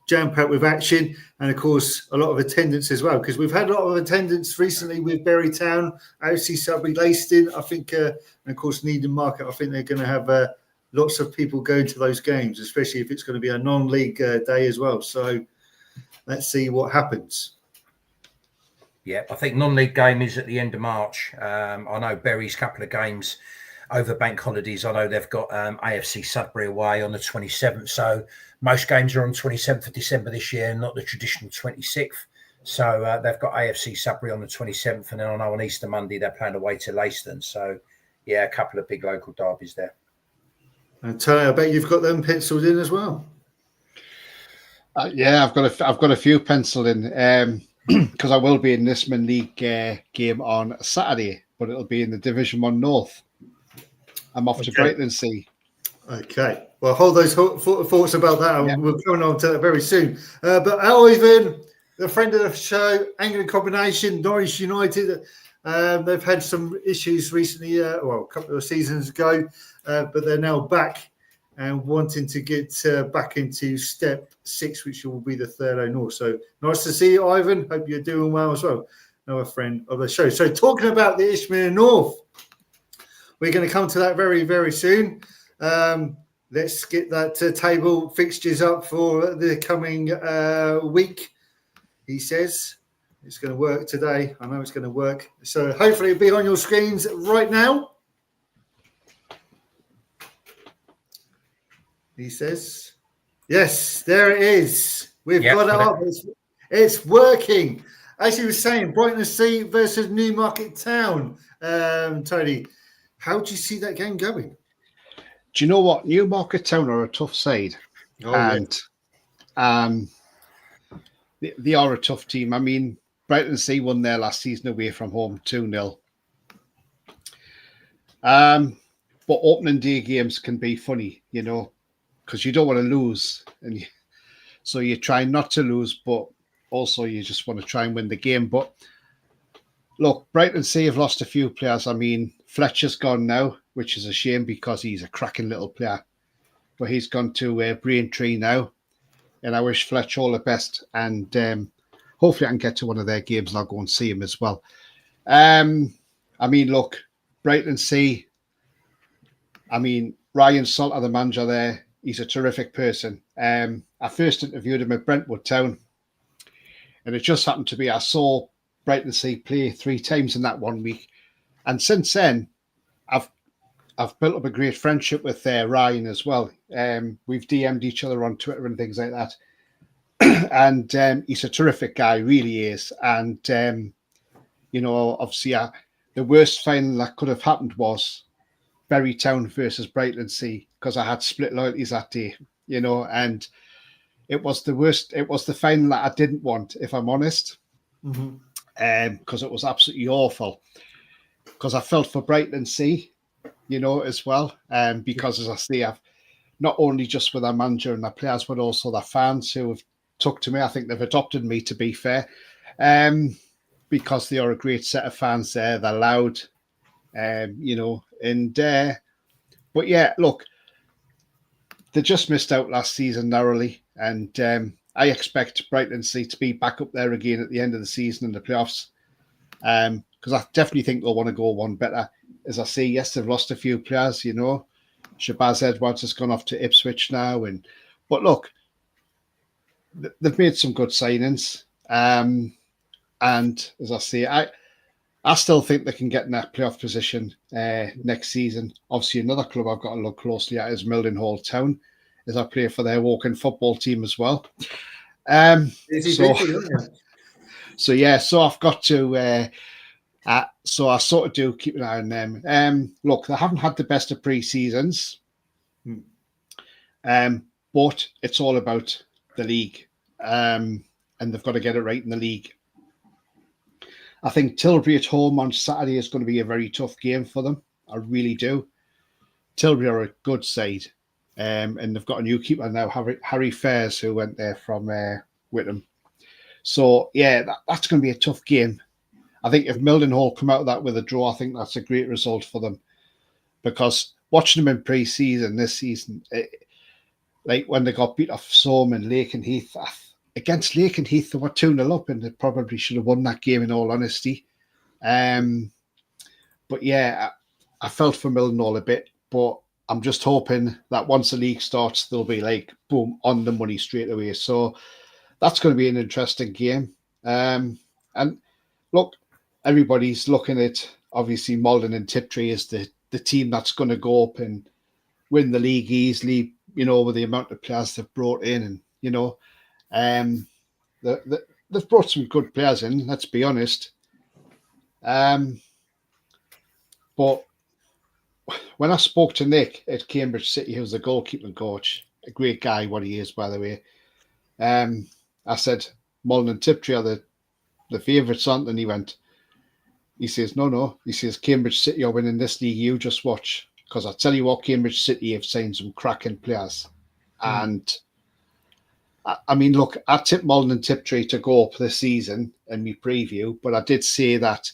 jam-packed with action, and, of course, a lot of attendance as well, because we've had a lot of attendance recently with Bury Town, AFC Sudbury, Leiston, I think, and, of course, Needham Market. I think they're going to have lots of people going to those games, especially if it's going to be a non-league day as well. So let's see what happens. Yeah, I think non-league game is at the end of March. I know Bury's couple of games over bank holidays. I know they've got AFC Sudbury away on the 27th. So most games are on 27th of December this year, not the traditional 26th. So they've got AFC Sudbury on the 27th. And then I know on Easter Monday, they're playing away to Leiston. So, yeah, a couple of big local derbies there. And Tony, I bet you've got them penciled in as well. Yeah, I've got a few penciled in because I will be in this Min League game on Saturday, but it'll be in the Division 1 North. I'm off to Okay. Brighton Sea. Okay. Well, hold those thoughts about that. Yeah. We're coming on to that very soon. But Ivan, the friend of the show, Anglican Combination, Norwich United, they've had some issues recently, a couple of seasons ago, but they're now back and wanting to get back into step 6, which will be the Third North. So nice to see you, Ivan. Hope you're doing well as well. Another friend of the show. So talking about the Ishmael North, we're going to come to that very, very soon. Let's get that table fixtures up for the coming week. He says it's going to work today. I know it's going to work. So hopefully it'll be on your screens right now. He says, yes, there it is. We've got it up. It's working. As you were saying, Brighton Sea versus Newmarket Town. Tony, how do you see that game going? Do you know what? Newmarket Town are a tough side. They are a tough team. I mean, Brighton Sea won their last season away from home 2-0. But opening day games can be funny, because you don't want to lose. So you try not to lose, but also you just want to try and win the game. But look, Brighton Sea have lost a few players. I mean, Fletcher's gone now, which is a shame because he's a cracking little player. But he's gone to Braintree now. And I wish Fletcher all the best. And hopefully I can get to one of their games and I'll go and see him as well. I mean, look, Brighton Sea. I mean, Ryan Salter, the manager there, he's a terrific person. I first interviewed him at Brentwood Town. And it just happened to be I saw Brighton Sea play 3 times in that 1 week. And since then, I've built up a great friendship with Ryan as well. We've DM'd each other on Twitter and things like that. And he's a terrific guy, really is. And, obviously the worst final that could have happened was Bury Town versus Brighton Sea, because I had split loyalties that day, and it was the worst. It was the final that I didn't want, if I'm honest, because it was absolutely awful. Because I felt for Brighton Sea, as well. Because, as I say, I've not only just with our manager and our players, but also the fans who have took to me. I think they've adopted me, to be fair, because they are a great set of fans there. They're loud, but yeah, look, they just missed out last season narrowly, and I expect Brighton Sea to be back up there again at the end of the season in the playoffs, because I definitely think they'll want to go one better. As I say, yes, they've lost a few players, Shabazz Edwards has gone off to Ipswich now, but look, they've made some good signings, and as I say, I still think they can get in that playoff position next season. Obviously, another club I've got to look closely at is Mildenhall Town, as I play for their walking football team as well. So I've got to. So I sort of do keep an eye on them. Look, they haven't had the best of pre-seasons, but it's all about the league, and they've got to get it right in the league. I think Tilbury at home on Saturday is going to be a very tough game for them. I really do. Tilbury are a good side, and they've got a new keeper now, Harry Fairs, who went there from Whittam. So, yeah, that's going to be a tough game. I think if Mildenhall come out of that with a draw, I think that's a great result for them. Because watching them in pre-season this season, like when they got beat off Somme and Lakenheath, against Lakenheath, they were 2-0 up and they probably should have won that game in all honesty. But yeah, I felt for Mildenhall a bit, but I'm just hoping that once the league starts, they'll be like, boom, on the money straight away. So that's going to be an interesting game. And look, everybody's looking at, obviously, Malden and Tiptree as the team that's going to go up and win the league easily, with the amount of players they've brought in. And, they've brought some good players in, let's be honest. But when I spoke to Nick at Cambridge City, who's the goalkeeping coach, a great guy, what he is, by the way, I said, Mullen and Tiptree are the favourites, aren't they? And he says, no. He says, Cambridge City are winning this league. You just watch. Because I tell you what, Cambridge City have signed some cracking players. And I mean, look, I tipped Mullen and Tiptree to go up this season in my preview, but I did say that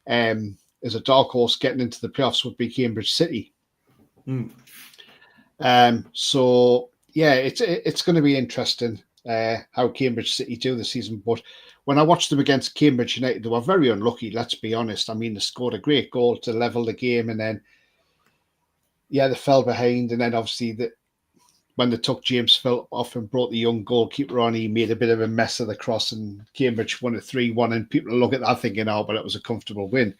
as a dark horse getting into the playoffs would be Cambridge City. So yeah, it's going to be interesting how Cambridge City do this season. But when I watched them against Cambridge United, they were very unlucky. Let's be honest. I mean, they scored a great goal to level the game, and then they fell behind, and then obviously when they took James Phillip off and brought the young goalkeeper on, he made a bit of a mess of the cross, and Cambridge won it 3-1. And people look at that thinking, oh, but it was a comfortable win.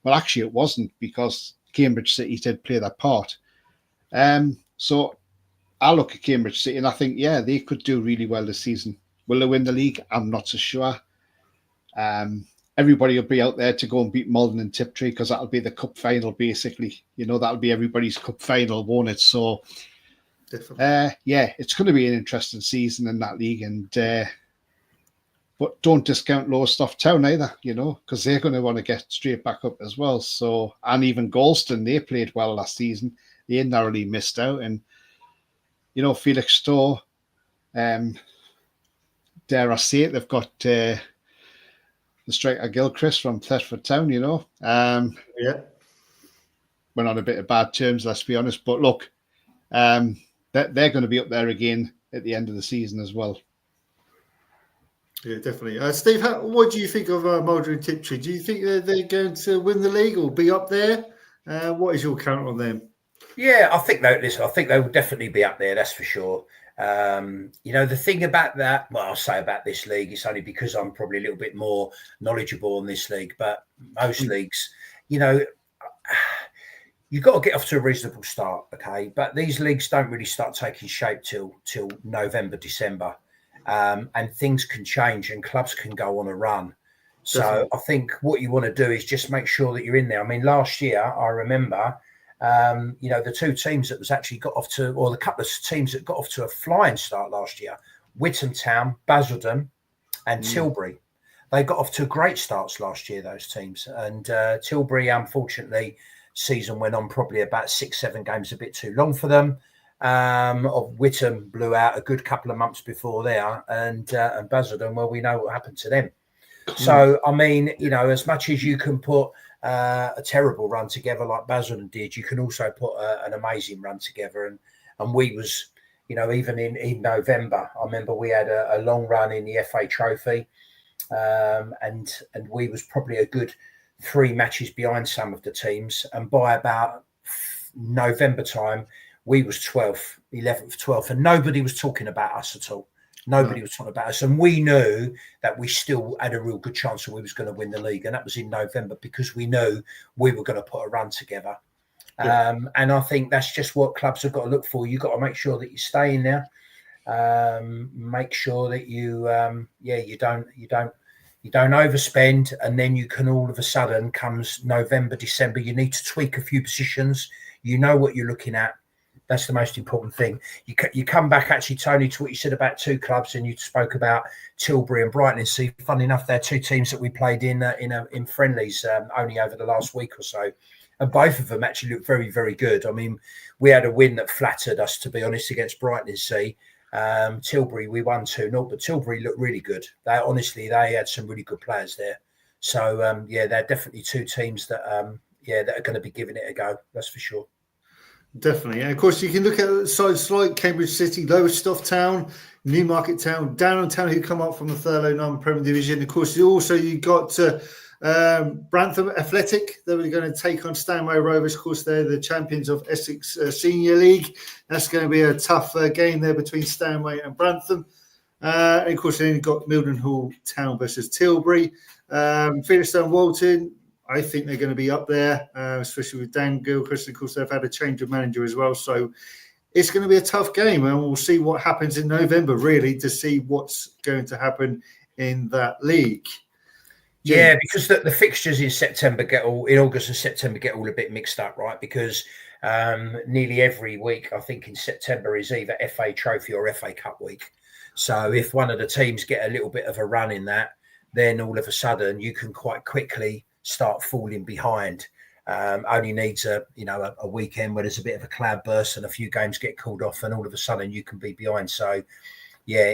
Well, actually, it wasn't, because Cambridge City did play their part. So I look at Cambridge City and I think, they could do really well this season. Will they win the league? I'm not so sure. Everybody will be out there to go and beat Mullen and Tiptree, because that'll be the cup final, basically. That'll be everybody's cup final, won't it? So, it's going to be an interesting season in that league. And but don't discount Lowestoft Town either, because they're going to want to get straight back up as well. So, and even Galston, they played well last season. They narrowly missed out. And, Felixstowe, dare I say it, they've got the striker Gilchrist from Thetford Town, went on a bit of bad terms, let's be honest. But look, they're going to be up there again at the end of the season as well. Yeah, definitely. Steve, what do you think of Mulder and Tiptree? Do you think they're going to win the league or be up there? What is your count on them? Yeah, I think they will definitely be up there. That's for sure. The thing about that, I'll say about this league, it's only because I'm probably a little bit more knowledgeable on this league. But most leagues, you've got to get off to a reasonable start, okay? But these leagues don't really start taking shape till November, December. And things can change and clubs can go on a run. So definitely. I think what you want to do is just make sure that you're in there. I mean, last year, I remember, the two teams that was actually got off to, or the couple of teams that got off to a flying start last year, Whittam Town, Basildon and Tilbury. They got off to great starts last year, those teams. And Tilbury, unfortunately, season went on probably about 6-7 games, a bit too long for them. Whittam blew out a good couple of months before there, and Basildon, well, we know what happened to them. So, I mean, as much as you can put a terrible run together like Basildon did, you can also put an amazing run together. And we was, even in November, I remember we had a long run in the FA Trophy, and we was probably a good 3 matches behind some of the teams. And by about November time, we was 12th, 11th, 12th, and nobody was talking about us at all. Nobody was talking about us. And we knew that we still had a real good chance that we was going to win the league. And that was in November, because we knew we were going to put a run together. Yeah. And I think that's just what clubs have got to look for. You've got to make sure that you stay in there. Make sure that you don't overspend, and then you can all of a sudden, comes November, December, you need to tweak a few positions. You know what you're looking at. That's the most important thing. You come back, actually, Tony, to what you said about 2 clubs, and you spoke about Tilbury and Brighton. See, funny enough, they're 2 teams that we played in friendlies only over the last week or so, and both of them actually look very, very good. I mean, we had a win that flattered us, to be honest, against Brighton. Tilbury, we won 2-0, but Tilbury looked really good. They had some really good players there. So they're definitely 2 teams that that are going to be giving it a go. That's for sure. Definitely. And of course, you can look at sides like Cambridge City, Lowestoft Town, Newmarket Town, Downham Town, who come up from the third Premier Division. Of course, you got Brantham Athletic. They're going to take on Stanway Rovers. Of course, they're the champions of Essex Senior League. That's going to be a tough game there between Stanway and Brantham. And of course, then you've got Mildenhall Town versus Tilbury. Felixstowe and Walton, I think they're going to be up there, especially with Dan Gilchrist. Of course, they've had a change of manager as well. So it's going to be a tough game, and we'll see what happens in November, really, to see what's going to happen in that league. Yeah, because the fixtures in August and September get all a bit mixed up, right? Because nearly every week, I think in September, is either FA Trophy or FA Cup week. So if one of the teams get a little bit of a run in that, then all of a sudden you can quite quickly start falling behind. Only needs a weekend where there's a bit of a cloud burst and a few games get called off, and all of a sudden you can be behind. So yeah,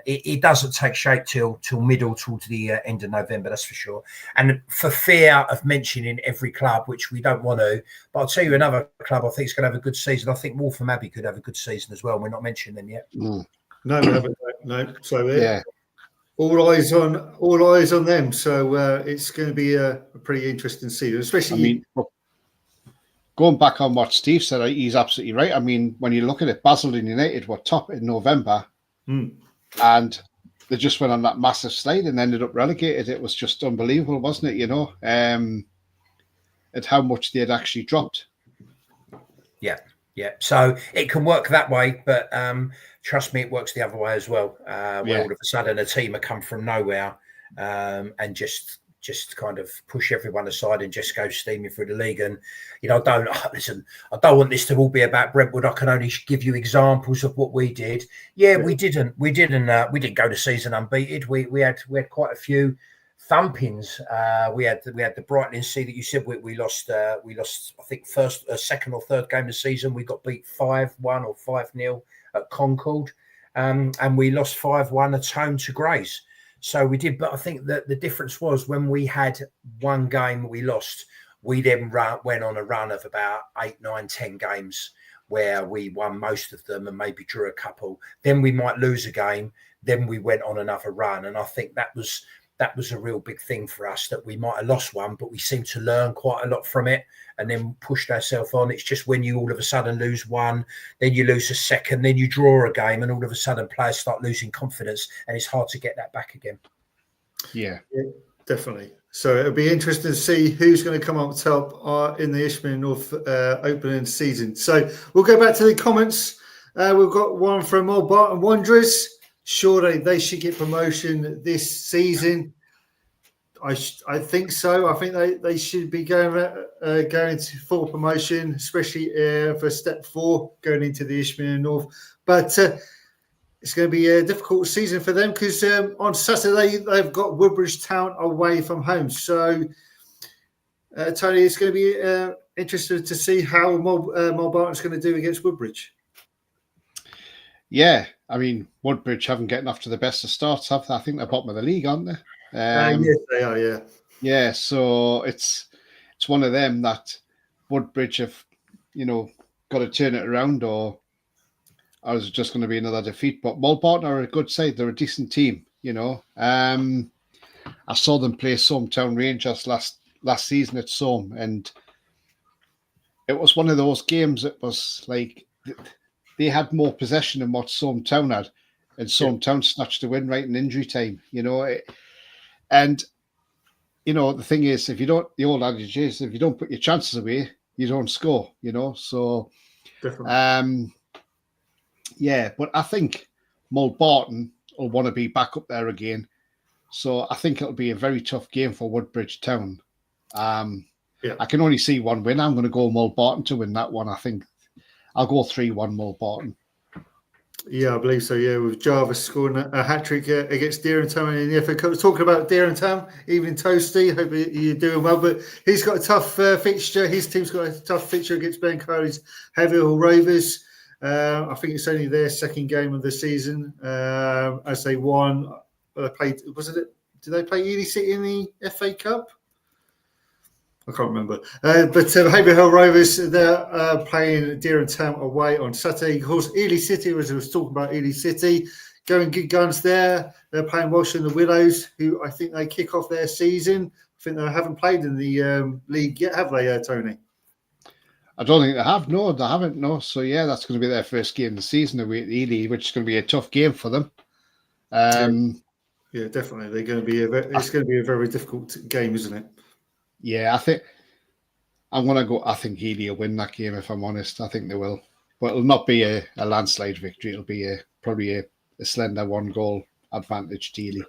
it doesn't take shape till middle towards the end of November, that's for sure. And for fear of mentioning every club, which we don't want to, but I'll tell you another club I think is going to have a good season. I think Waltham Abbey could have a good season as well. We're not mentioning them yet. Mm. No, we haven't. No. So Yeah. all eyes on them. So it's going to be a pretty interesting season, especially. I mean, look, going back on what Steve said, he's absolutely right. I mean, when you look at it, Basildon United were top in November, and they just went on that massive slide and ended up relegated. It was just unbelievable, wasn't it? You know, at how much they had actually dropped. Yeah. So it can work that way, but trust me, it works the other way as well. Where all of a sudden a team have come from nowhere and just kind of push everyone aside and just go steaming through the league. And I don't want this to all be about Brentwood. I can only give you examples of what we did. Yeah, we didn't go to season unbeaten. We had quite a few thumpings. We had the Brighton C that you said we lost. I think second or third game of the season we got beat 5-1 or 5-0 at Concord, and we lost 5-1 at home to Grays. So we did, but I think that the difference was when we had one game we lost, we then went on a run of about 8, 9, 10 games where we won most of them and maybe drew a couple. Then we might lose a game. Then we went on another run, and I think that was a real big thing for us, that we might have lost one, but we seemed to learn quite a lot from it and then pushed ourselves on. It's just when you all of a sudden lose one, then you lose a second, then you draw a game, and all of a sudden players start losing confidence, and it's hard to get that back again. Yeah, definitely. So it'll be interesting to see who's going to come up top in the Isthmian North opening season. So we'll go back to the comments. We've got one from Old Barton Wanderers. Surely they should get promotion this season. I think so. I think they should be going to full promotion, especially for step 4 going into the Isthmian North. But it's going to be a difficult season for them because on Saturday they've got Woodbridge Town away from home. So Tony, it's going to be interesting to see how Mulbarton's going to do against Woodbridge. Yeah, I mean, Woodbridge haven't gotten off to the best of starts, have they? I think they're bottom of the league, aren't they? Yes, they are, yeah. Yeah, so it's one of them that Woodbridge have, got to turn it around, or is it just going to be another defeat? But Mulbarton are a good side. They're a decent team, I saw them play Sometown Rangers last season at Soam, and it was one of those games. It was like they had more possession than what Sometown had, and Sometown snatched the win right in injury time, And, the thing is, the old adage is, if you don't put your chances away, you don't score, So, definitely. But I think Mulbarton will want to be back up there again. So I think it'll be a very tough game for Woodbridge Town. I can only see one win. I'm going to go Mulbarton to win that one. I think I'll go 3-1 Mulbarton. Yeah, I believe so. Yeah, with Jarvis scoring a hat-trick against Deering Town in the FA Cup. Talking about Deering Town, evening Toasty. Hope you're doing well. But he's got a tough fixture. His team's got a tough fixture against Ben Carey's Haverhill Rovers. I think it's only their second game of the season. As they won, they played. Did they play Ely City in the FA Cup? I can't remember. But Haverhill Rovers, they're playing Deering Town away on Saturday. Of course, Ely City, as I was talking about, Ely City, going good guns there. They're playing Welsh and the Willows, who I think they kick off their season. I think they haven't played in the league yet, have they, Tony? I don't think they have. No, they haven't. No. So, yeah, that's going to be their first game of the season away at Ely, which is going to be a tough game for them. Yeah, definitely. It's going to be a very difficult game, isn't it? Yeah, I think I'm going to go. I think Ely will win that game, if I'm honest. I think they will. But it'll not be a landslide victory. It'll be probably a slender 1-goal advantage to Ely.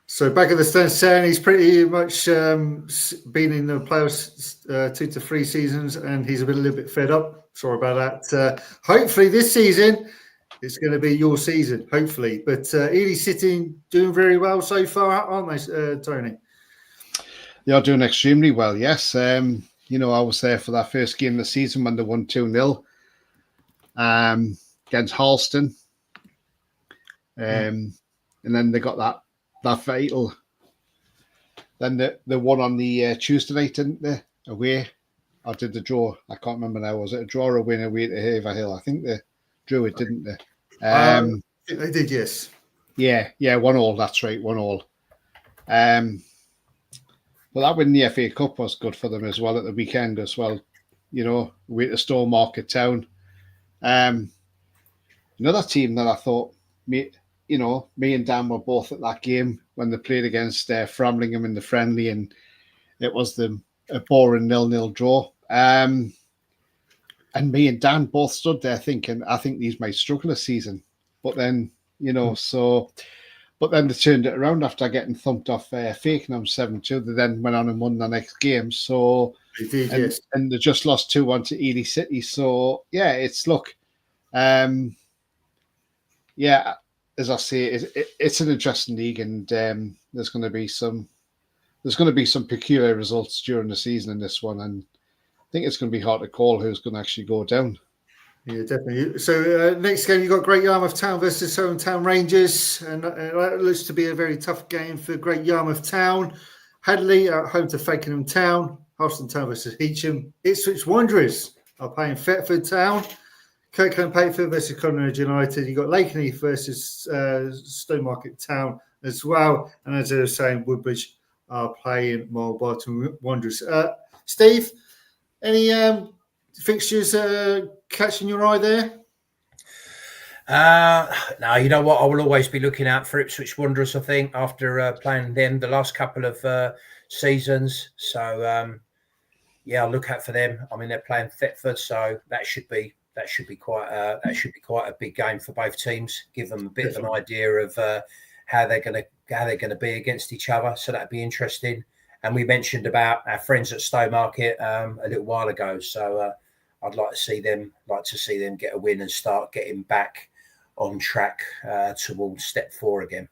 So back at the stand, saying he's pretty much been in the playoffs 2 to 3 seasons, and he's a little bit fed up. Sorry about that. Hopefully this season it's going to be your season, hopefully. But Ely City doing very well so far, aren't they, Tony? They are doing extremely well, yes. You know, I was there for that first game of the season when they won 2-0 against Halston. And then they got that vital. Then they won on the Tuesday night, didn't they? Away. Or did the draw? I can't remember now. Was it a draw or a win away to Haverhill? I think they drew it, didn't they? I think they did, yes. Yeah, 1-1. That's right, 1-1. Well, that win in the FA Cup was good for them as well at the weekend as well. You know, away to Stowmarket Town. Another team that I thought, me and Dan were both at that game when they played against Framlingham in the friendly, and it was a boring 0-0 draw. And me and Dan both stood there thinking, I think these might struggle this season. But then, but then they turned it around after getting thumped off Fakenham 7-2. They then went on and won the next game. So They did, yes. and they just lost 2-1 to Ely City. So yeah, it's as I say, it's an interesting league, and there's going to be some peculiar results during the season in this one, and I think it's going to be hard to call who's going to actually go down. Yeah, definitely. So next game, you've got Great Yarmouth Town versus Surrey Town Rangers, and that looks to be a very tough game for Great Yarmouth Town. Hadley at home to Fakenham Town, Halston Town versus Heacham. Ipswich Wanderers are playing Thetford Town. Kirkland Paintfield versus Conrad United. You've got Lakenheath versus Stowmarket Town as well. And as I was saying, Woodbridge are playing Marlborough Wanderers. Steve, any fixtures catching your eye there? No, you know what? I will always be looking out for Ipswich Wanderers, I think, after playing them the last couple of seasons. So, I'll look out for them. I mean, they're playing Thetford, so that should be quite a big game for both teams. Give them a bit of an idea of how they're going to be against each other. So that'd be interesting. And we mentioned about our friends at Stowmarket a little while ago. So I'd like to see them get a win and start getting back on track towards step 4 again.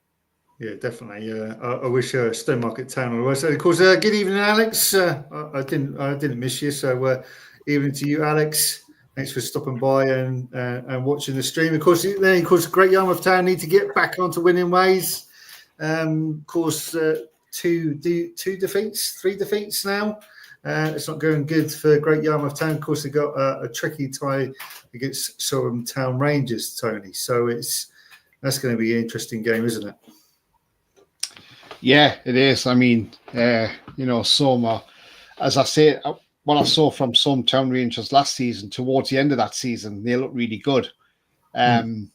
Yeah, definitely. I wish Stowmarket Town were. So, of course, good evening, Alex. I didn't miss you. So, evening to you, Alex. Thanks for stopping by and watching the stream. Of course, Great Yarmouth Town need to get back onto winning ways. Of course, 3 defeats now. It's not going good for Great Yarmouth Town. Of course, they got a tricky tie against Surrey Town Rangers, Tony. So that's going to be an interesting game, isn't it? Yeah, it is. I mean, Soma, as I say, what I saw from some Town Rangers last season, towards the end of that season, they looked really good. And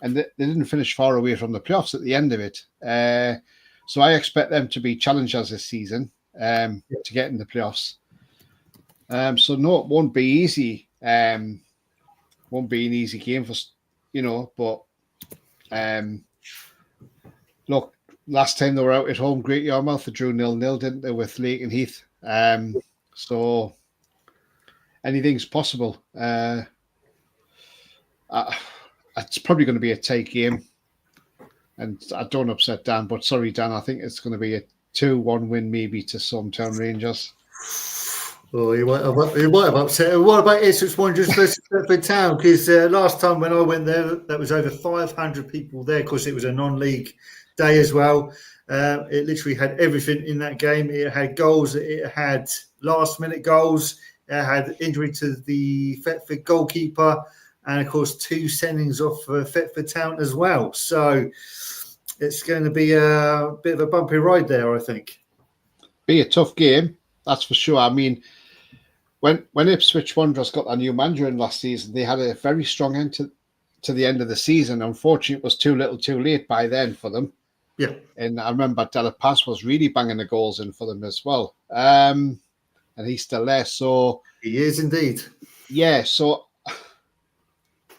they didn't finish far away from the playoffs at the end of it. So I expect them to be challengers this season to get in the playoffs. So no, it won't be easy. Won't be an easy game for, but look, last time they were out at home, Great Yarmouth, they drew 0-0, didn't they, with Lakenheath. So anything's possible. It's probably going to be a tight game. And I don't upset Dan, but sorry, Dan, I think it's going to be a 2-1 win maybe to some Town Rangers. Oh, you might have upset. What about Ipswich Wanderers versus Thetford Town? Because last time when I went there, that was over 500 people there because it was a non-league day as well. It literally had everything in that game. It had goals. It had last-minute goals. It had injury to the Thetford goalkeeper. And, of course, 2 sendings off for Thetford Town as well. So it's going to be a bit of a bumpy ride there, I think. Be a tough game, that's for sure. I mean, when Ipswich Wanderers got their new manager in last season, they had a very strong end to the end of the season. Unfortunately, it was too little too late by then for them. Yeah. And I remember Della Paz was really banging the goals in for them as well. And he's still there. So He is indeed. Yeah, so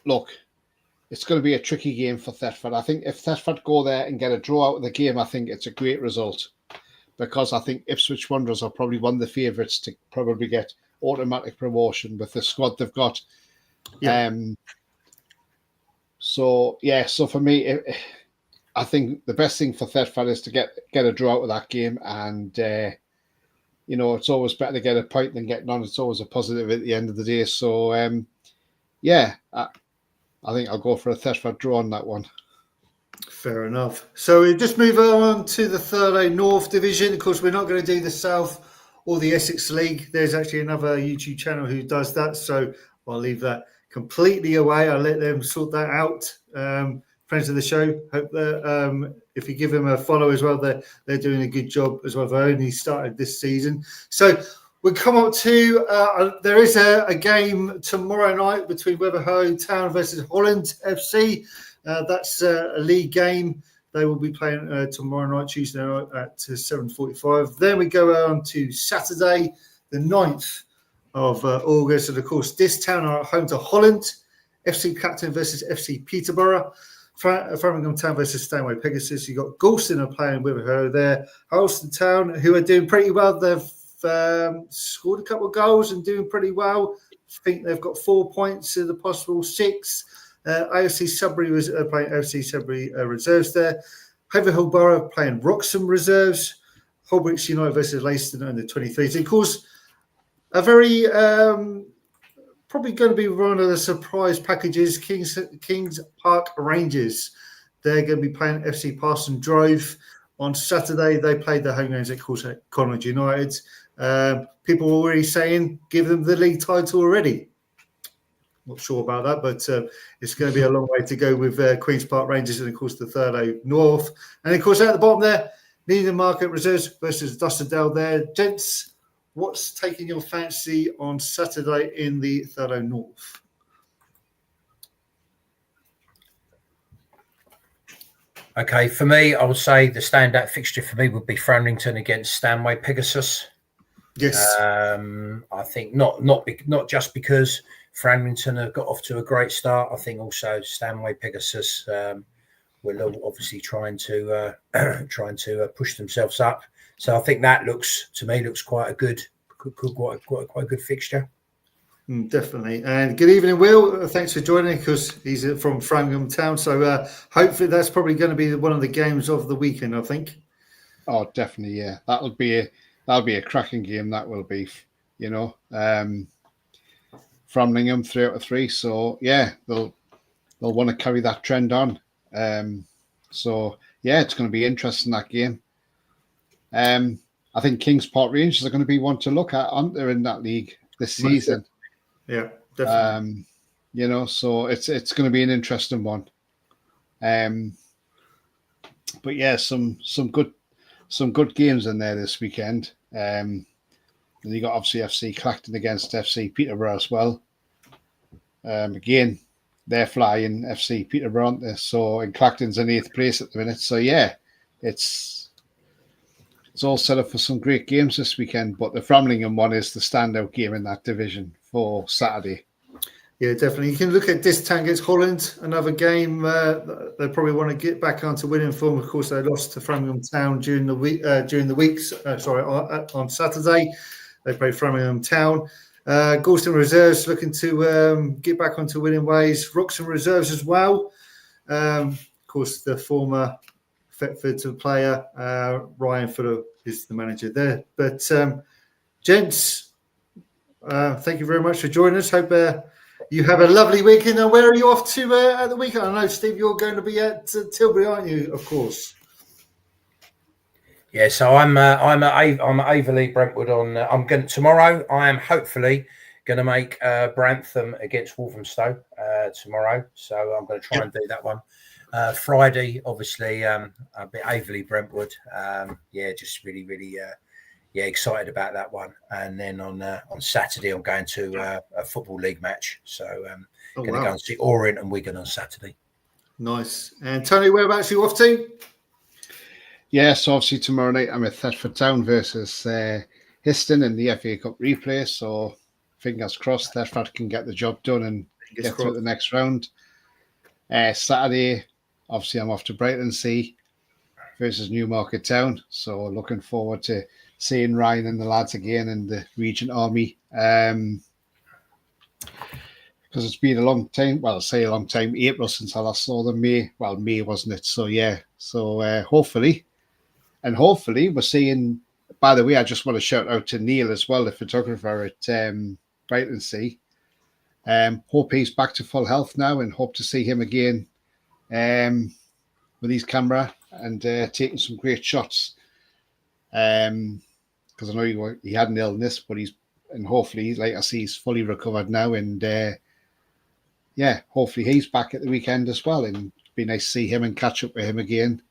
look, it's going to be a tricky game for Thetford. I think if Thetford go there and get a draw out of the game, I think it's a great result, because I think Ipswich Wanderers are probably one of the favourites to probably get automatic promotion with the squad they've got. Yeah. So yeah, so for me, I think the best thing for Thetford is to get a draw out of that game, and it's always better to get a point than get none. It's always a positive at the end of the day. So yeah, I think I'll go for a Thetford draw on that one. Fair enough. So we just move on to the Thurlow North Division. Of course, we're not going to do the South or the Essex League. There's actually another YouTube channel who does that, so I'll leave that completely away. I'll let them sort that out. Friends of the show, hope that if you give them a follow as well, they're doing a good job as well. They only started this season. So we come up to, there is a game tomorrow night between Weatherhead Town versus Holland FC. That's a league game. They will be playing tomorrow night, Tuesday night at 7:45. Then we go on to Saturday, the 9th of August. And of course, this town are at home to Holland, FC Clacton versus FC Peterborough, Framingham Town versus Stanway Pegasus. You've got Galston are playing with her there. Harleston Town, who are doing pretty well. They've scored a couple of goals and doing pretty well. I think they've got 4 points in the possible 6. AFC Sudbury was playing AFC Sudbury reserves there. Haverhill Borough playing Wroxham reserves. Holbrooks United versus Leiston under 23s. Of course, a very probably going to be one of the surprise packages. Kings Park Rangers. They're going to be playing FC Parson Drove on Saturday. They played their home games at Connaught United. People are already saying give them the league title already. Not sure about that, but it's going to be a long way to go with Queen's Park Rangers and, of course, the Thurlow North. And, of course, at the bottom there, Needham Market Reserves versus Dusterdale there. Gents, what's taking your fancy on Saturday in the Thurlow North? Okay, for me, I would say the standout fixture for me would be Framlington against Stanway Pegasus. Yes. I think not just because Framlington have got off to a great start. I think also Stanway Pegasus will obviously trying to push themselves up. So I think that looks quite a good fixture. Definitely. And good evening, Will. Thanks for joining because he's from Framingham Town. So hopefully that's probably going to be one of the games of the weekend, I think. Oh, definitely, yeah. That'll be a cracking game. That will be, Framlingham 3 out of 3. So yeah, they'll want to carry that trend on. So yeah, it's going to be interesting, that game. I think Kings Park Rangers are going to be one to look at, aren't they, in that league this season? Yeah, definitely. So it's going to be an interesting one. But yeah, some good games in there this weekend. And you got obviously FC Clacton against FC Peterborough as well. Again, they're flying FC Peterborough, aren't they? So, and Clacton's in 8th place at the minute. So yeah, it's all set up for some great games this weekend. But the Framlingham one is the standout game in that division for Saturday. Yeah, definitely. You can look at this town against Holland, another game. They probably want to get back onto winning form. Of course, they lost to Framingham Town during the weeks. On Saturday. They played Framingham Town. Galston Reserves looking to get back onto winning ways. Wroxham Reserves as well. Of course, the former Thetford player, Ryan Fuller, is the manager there. But, gents, thank you very much for joining us. Hope you have a lovely weekend. And where are you off to at the weekend? I know, Steve, you're going to be at Tilbury, aren't you? Of course. Yeah, so I'm at Averley Brentwood on. I'm going tomorrow. I am hopefully going to make Brantham against Walthamstow tomorrow. So I'm going to try and do that one. Friday, obviously, a bit Averley Brentwood. Just really, really, excited about that one. And then on Saturday, I'm going to a football league match. So going to go and see Orient and Wigan on Saturday. Nice. And Tony, whereabouts are you off to? Yeah, so obviously tomorrow night I'm at Thetford Town versus Histon in the FA Cup replay. So fingers crossed Thetford can get the job done and get through the next round. Saturday, obviously I'm off to Brightonsea versus Newmarket Town. So looking forward to seeing Ryan and the lads again in the Regent Army. because it's been a long time. Well, I say a long time, April since I last saw them. May wasn't it? So yeah. So hopefully we're seeing. By the way, I just want to shout out to Neil as well, the photographer at Brighton Sea. Hope he's back to full health now, and hope to see him again with his camera and taking some great shots. Because I know he had an illness, but hopefully, like I see, he's fully recovered now, and hopefully he's back at the weekend as well, and it'd be nice to see him and catch up with him again.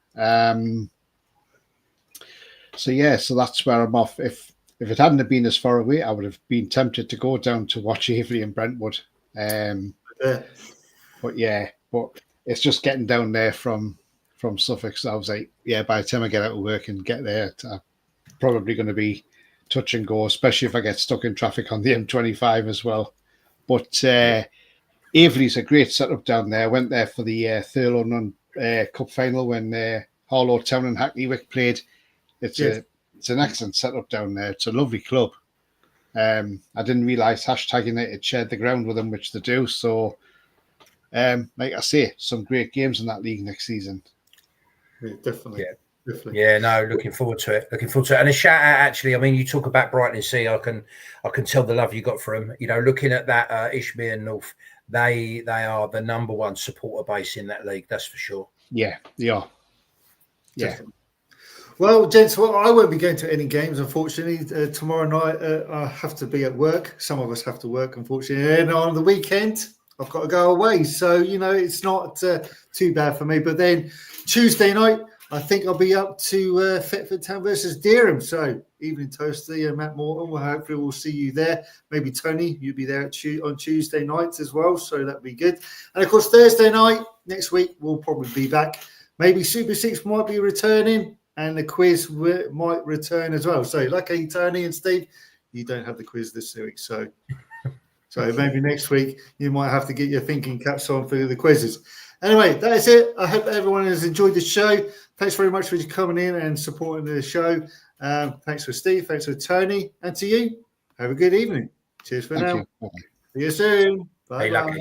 So that's where I'm off. If it hadn't have been as far away, I would have been tempted to go down to watch Avery and Brentwood. But it's just getting down there from Suffolk. So I was like, by the time I get out of work and get there, I'm probably going to be touch and go, especially if I get stuck in traffic on the M25 as well. But Avery's a great setup down there. I went there for the Thurlow Cup final when Harlow Town and Hackney Wick played. It's an excellent setup down there. It's a lovely club. I didn't realise #United shared the ground with them, which they do. So, like I say, some great games in that league next season. Yeah, definitely. Yeah. Definitely. Yeah, no, looking forward to it. And a shout out, actually. I mean, you talk about Brighton Sea. I can tell the love you got for them. You know, looking at that Ishmere North, they are the number one supporter base in that league. That's for sure. Yeah, they are. Yeah. Definitely. Well, gents, I won't be going to any games, unfortunately. Tomorrow night, I have to be at work. Some of us have to work, unfortunately. And on the weekend, I've got to go away. So, you know, it's not too bad for me. But then Tuesday night, I think I'll be up to Thetford Town versus Dereham. So, evening toast to you, Matt Morton. Well, hopefully we'll see you there. Maybe Tony, you'll be there on Tuesday nights as well. So that'll be good. And, of course, Thursday night, next week, we'll probably be back. Maybe Super 6 might be returning. And the quiz might return as well. So, lucky Tony and Steve, you don't have the quiz this week. So maybe next week you might have to get your thinking caps on for the quizzes. Anyway, that is it. I hope everyone has enjoyed the show. Thanks very much for coming in and supporting the show. Thanks for Steve. Thanks for Tony. And to you, have a good evening. Cheers for now. See you soon. Bye.